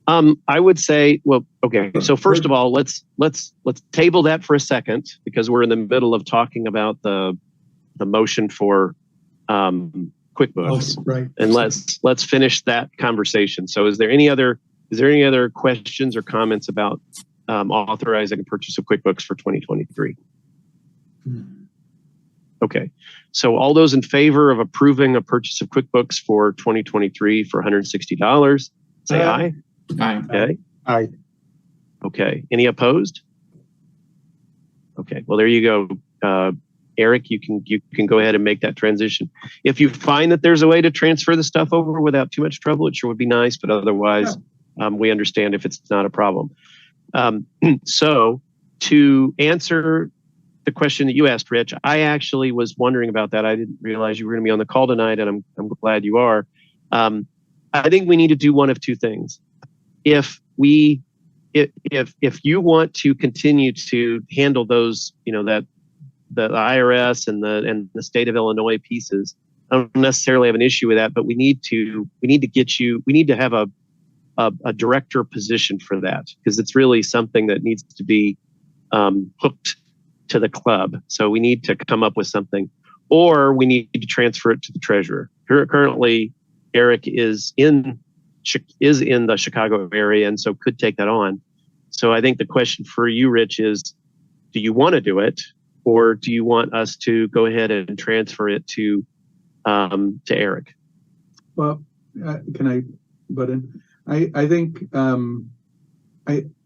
I would say, okay. So first of all, let's table that for a second, because we're in the middle of talking about the motion for QuickBooks, right? And let's finish that conversation. So, is there any other questions or comments about authorizing a purchase of QuickBooks for 2023? Okay. So all those in favor of approving a purchase of QuickBooks for 2023 for $160, say aye. Aye. Okay. Aye. Okay. Any opposed? Okay. Well, there you go. Eric, you can go ahead and make that transition. If you find that there's a way to transfer the stuff over without too much trouble, it sure would be nice. But otherwise, we understand if it's not a problem. So to answer the question that you asked, Rich, I actually was wondering about that. I didn't realize you were going to be on the call tonight, and I'm glad you are. I think we need to do one of two things. If you want to continue to handle those, that the IRS and the state of Illinois pieces, I don't necessarily have an issue with that, but we need to have a director position for that, because it's really something that needs to be hooked to the club. So we need to come up with something, or we need to transfer it to the treasurer. Currently, Eric is in the Chicago area, and so could take that on. So I think the question for you, Rich, is, do you want to do it, or do you want us to go ahead and transfer it to Eric? Well, can I butt in? I think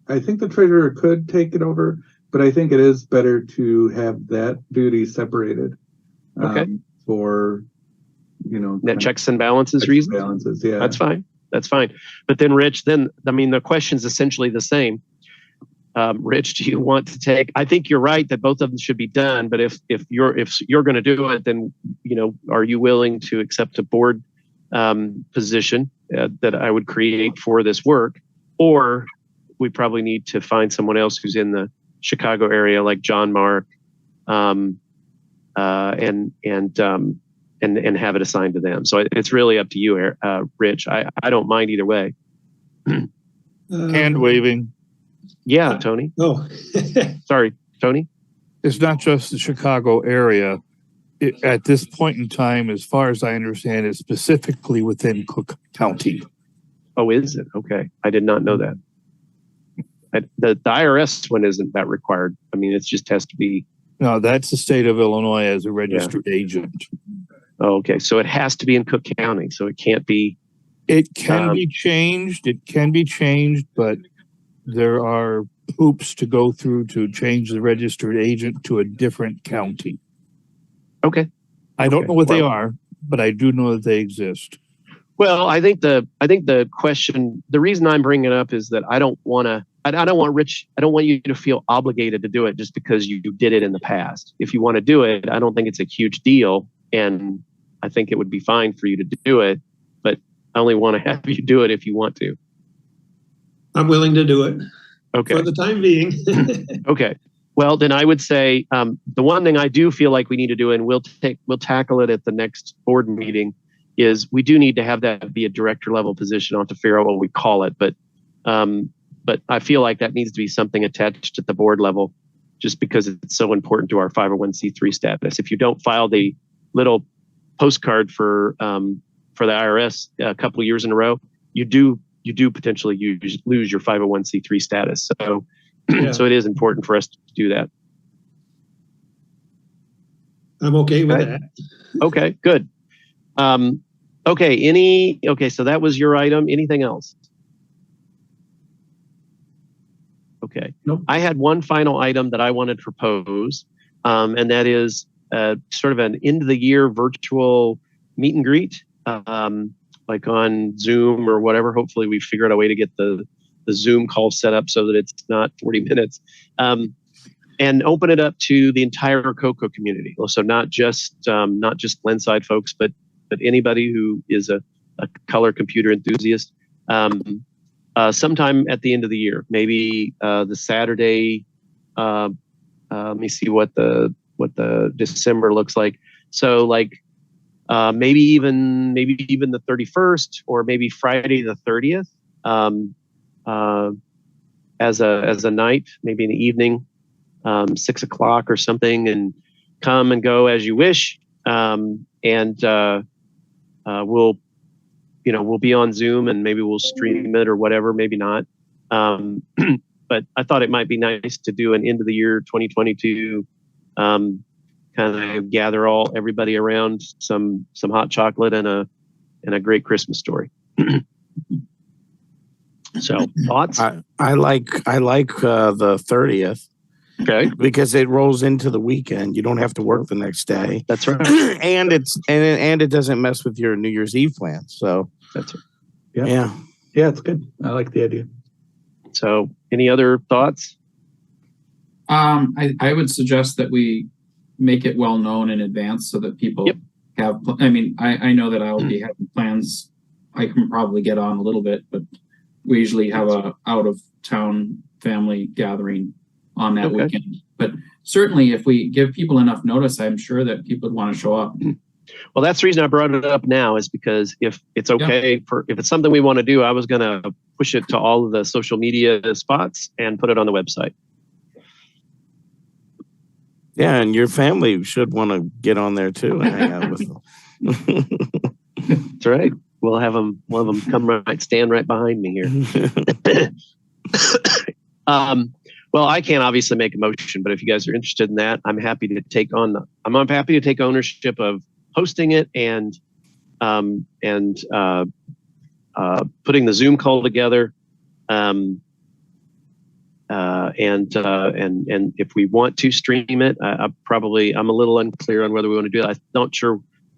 I think the treasurer could take it over, but I think it is better to have that duty separated. Okay. For net checks and balances reasons. Balances, yeah. That's fine. But then, Rich, the question's essentially the same. Rich, do you want to take? I think you're right that both of them should be done. But if you're going to do it, then are you willing to accept a board position that I would create for this work, or we probably need to find someone else who's in the Chicago area, like John Mark, and have it assigned to them. So it's really up to you, Rich. I don't mind either way. Hand waving. Yeah, Tony. Oh, Sorry, Tony. It's not just the Chicago area. At this point in time, as far as I understand, it's specifically within Cook County. Oh, is it? Okay. I did not know that. The IRS one isn't that required. I mean, it just has to be. No, that's the state of Illinois as a registered agent. Oh, okay. So it has to be in Cook County. So it can't be. It can be changed. It can be changed, but there are hoops to go through to change the registered agent to a different county. Okay. I don't know what they are, but I do know that they exist. Well, I think the question, the reason I'm bringing it up is that I don't want you to feel obligated to do it just because you did it in the past. If you want to do it, I don't think it's a huge deal, and I think it would be fine for you to do it, but I only want to have you do it if you want to. I'm willing to do it. Okay. For the time being. Okay. Well, then I would say the one thing I do feel like we need to do, and we'll tackle it at the next board meeting, is we do need to have that be a director level position. I'll have to figure out what we call it, but I feel like that needs to be something attached at the board level, just because it's so important to our 501c3 status. If you don't file the little postcard for the IRS a couple of years in a row, you do potentially lose your 501c3 status. So. Yeah. So it is important for us to do that. I'm okay with that. Okay, good. Okay, so that was your item. Anything else? Okay. Nope. I had one final item that I wanted to propose, and that is sort of an end of the year virtual meet and greet, like on Zoom or whatever. Hopefully we figured out a way to get the Zoom call set up so that it's not 40 minutes, and open it up to the entire COCO community. So not just Glenside folks, but anybody who is a color computer enthusiast. Sometime at the end of the year, maybe the Saturday. Let me see what the December looks like. So like maybe even the 31st, or maybe Friday the 30th. As a night, maybe in the evening, 6 o'clock or something, and come and go as you wish. And we'll be on Zoom, and maybe we'll stream it or whatever, maybe not. But I thought it might be nice to do an end of the year 2022, kind of gather everybody around some hot chocolate and a great Christmas story. So thoughts? I like the 30th. Okay. because it rolls into the weekend. You don't have to work the next day. That's right. and it doesn't mess with your New Year's Eve plans. So That's right. Yeah. Yeah, it's good. I like the idea. So any other thoughts? I would suggest that we make it well known in advance so that people have, I mean, I know that I'll be having plans. I can probably get on a little bit, but we usually have a out of town family gathering on that weekend. But certainly if we give people enough notice, I'm sure that people would want to show up. Well, that's the reason I brought it up now, is because if it's okay if it's something we want to do, I was going to push it to all of the social media spots and put it on the website. yeah, and your family should want to get on there too and hang out with them. That's right. We'll have them come stand right behind me here. Well, I can't obviously make a motion, but if you guys are interested in that, I'm happy to take ownership of hosting it and putting the Zoom call together. And if we want to stream it, I'm a little unclear on whether we want to do it.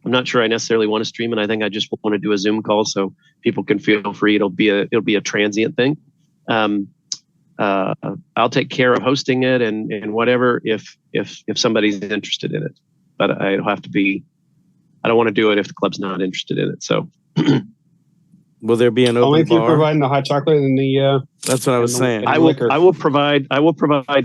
I'm not sure I necessarily want to stream it. I think I just want to do a Zoom call so people can feel free. It'll be a transient thing. I'll take care of hosting it and whatever if somebody's interested in it. But I don't want to do it if the club's not interested in it. So will there be an open only if you're bar? providing the hot chocolate and the That's what I was saying. I will provide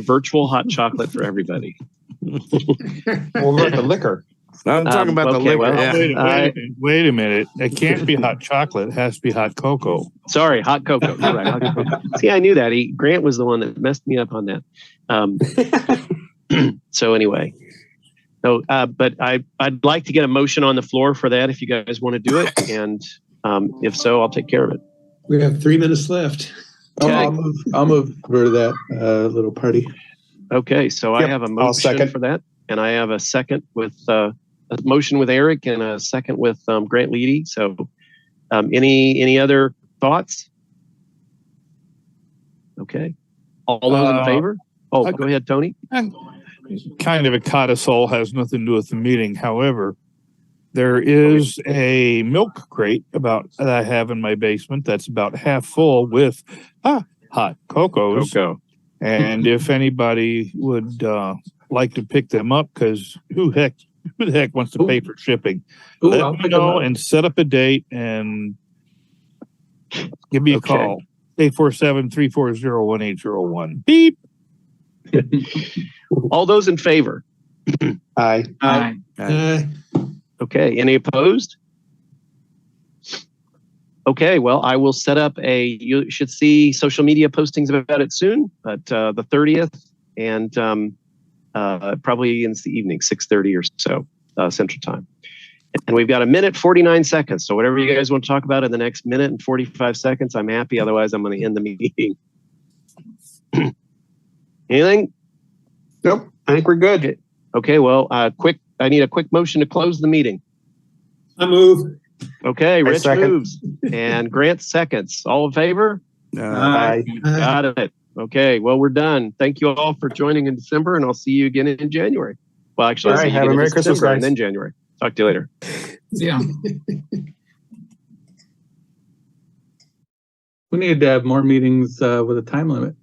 virtual hot chocolate for everybody. what about the liquor? I'm talking about the liquor. Well, Wait a minute. It can't be hot chocolate. It has to be hot cocoa. Sorry, hot cocoa. You're right, hot cocoa. See, I knew that. Grant was the one that messed me up on that. So anyway, but I'd like to get a motion on the floor for that if you guys want to do it, and if so, I'll take care of it. We have 3 minutes left. Okay. I'll move for that little party. Okay, so I have a motion for that, and I have a second with a motion with Eric and a second with Grant Leedy. So, any other thoughts? Okay, all those in favor? Oh, go ahead, Tony. Kind of a codicil, has nothing to do with the meeting. However, there is a milk crate that I have in my basement that's about half full with hot cocos. And if anybody would like to pick them up, because who the heck wants to pay for shipping? Let me know and set up a date and give me a call. 847-340-1801. Beep. All those in favor? Aye. Okay. Any opposed? Okay. Well, I will set up you should see social media postings about it soon, but the 30th and probably in the evening, 6:30 or so Central Time. And we've got 1:49. So whatever you guys want to talk about in the next 1:45, I'm happy. Otherwise, I'm going to end the meeting. Anything? Nope. I think we're good. Okay. Well, I need a quick motion to close the meeting. I move. Okay. Rich moves and Grant seconds. All in favor? Aye. Got it. Okay. Well, we're done. Thank you all for joining in December, and I'll see you again in January. Well, actually, I'll see you have again a Merry in Christmas, December guys. and then January. Talk to you later. Yeah. We need to have more meetings with a time limit.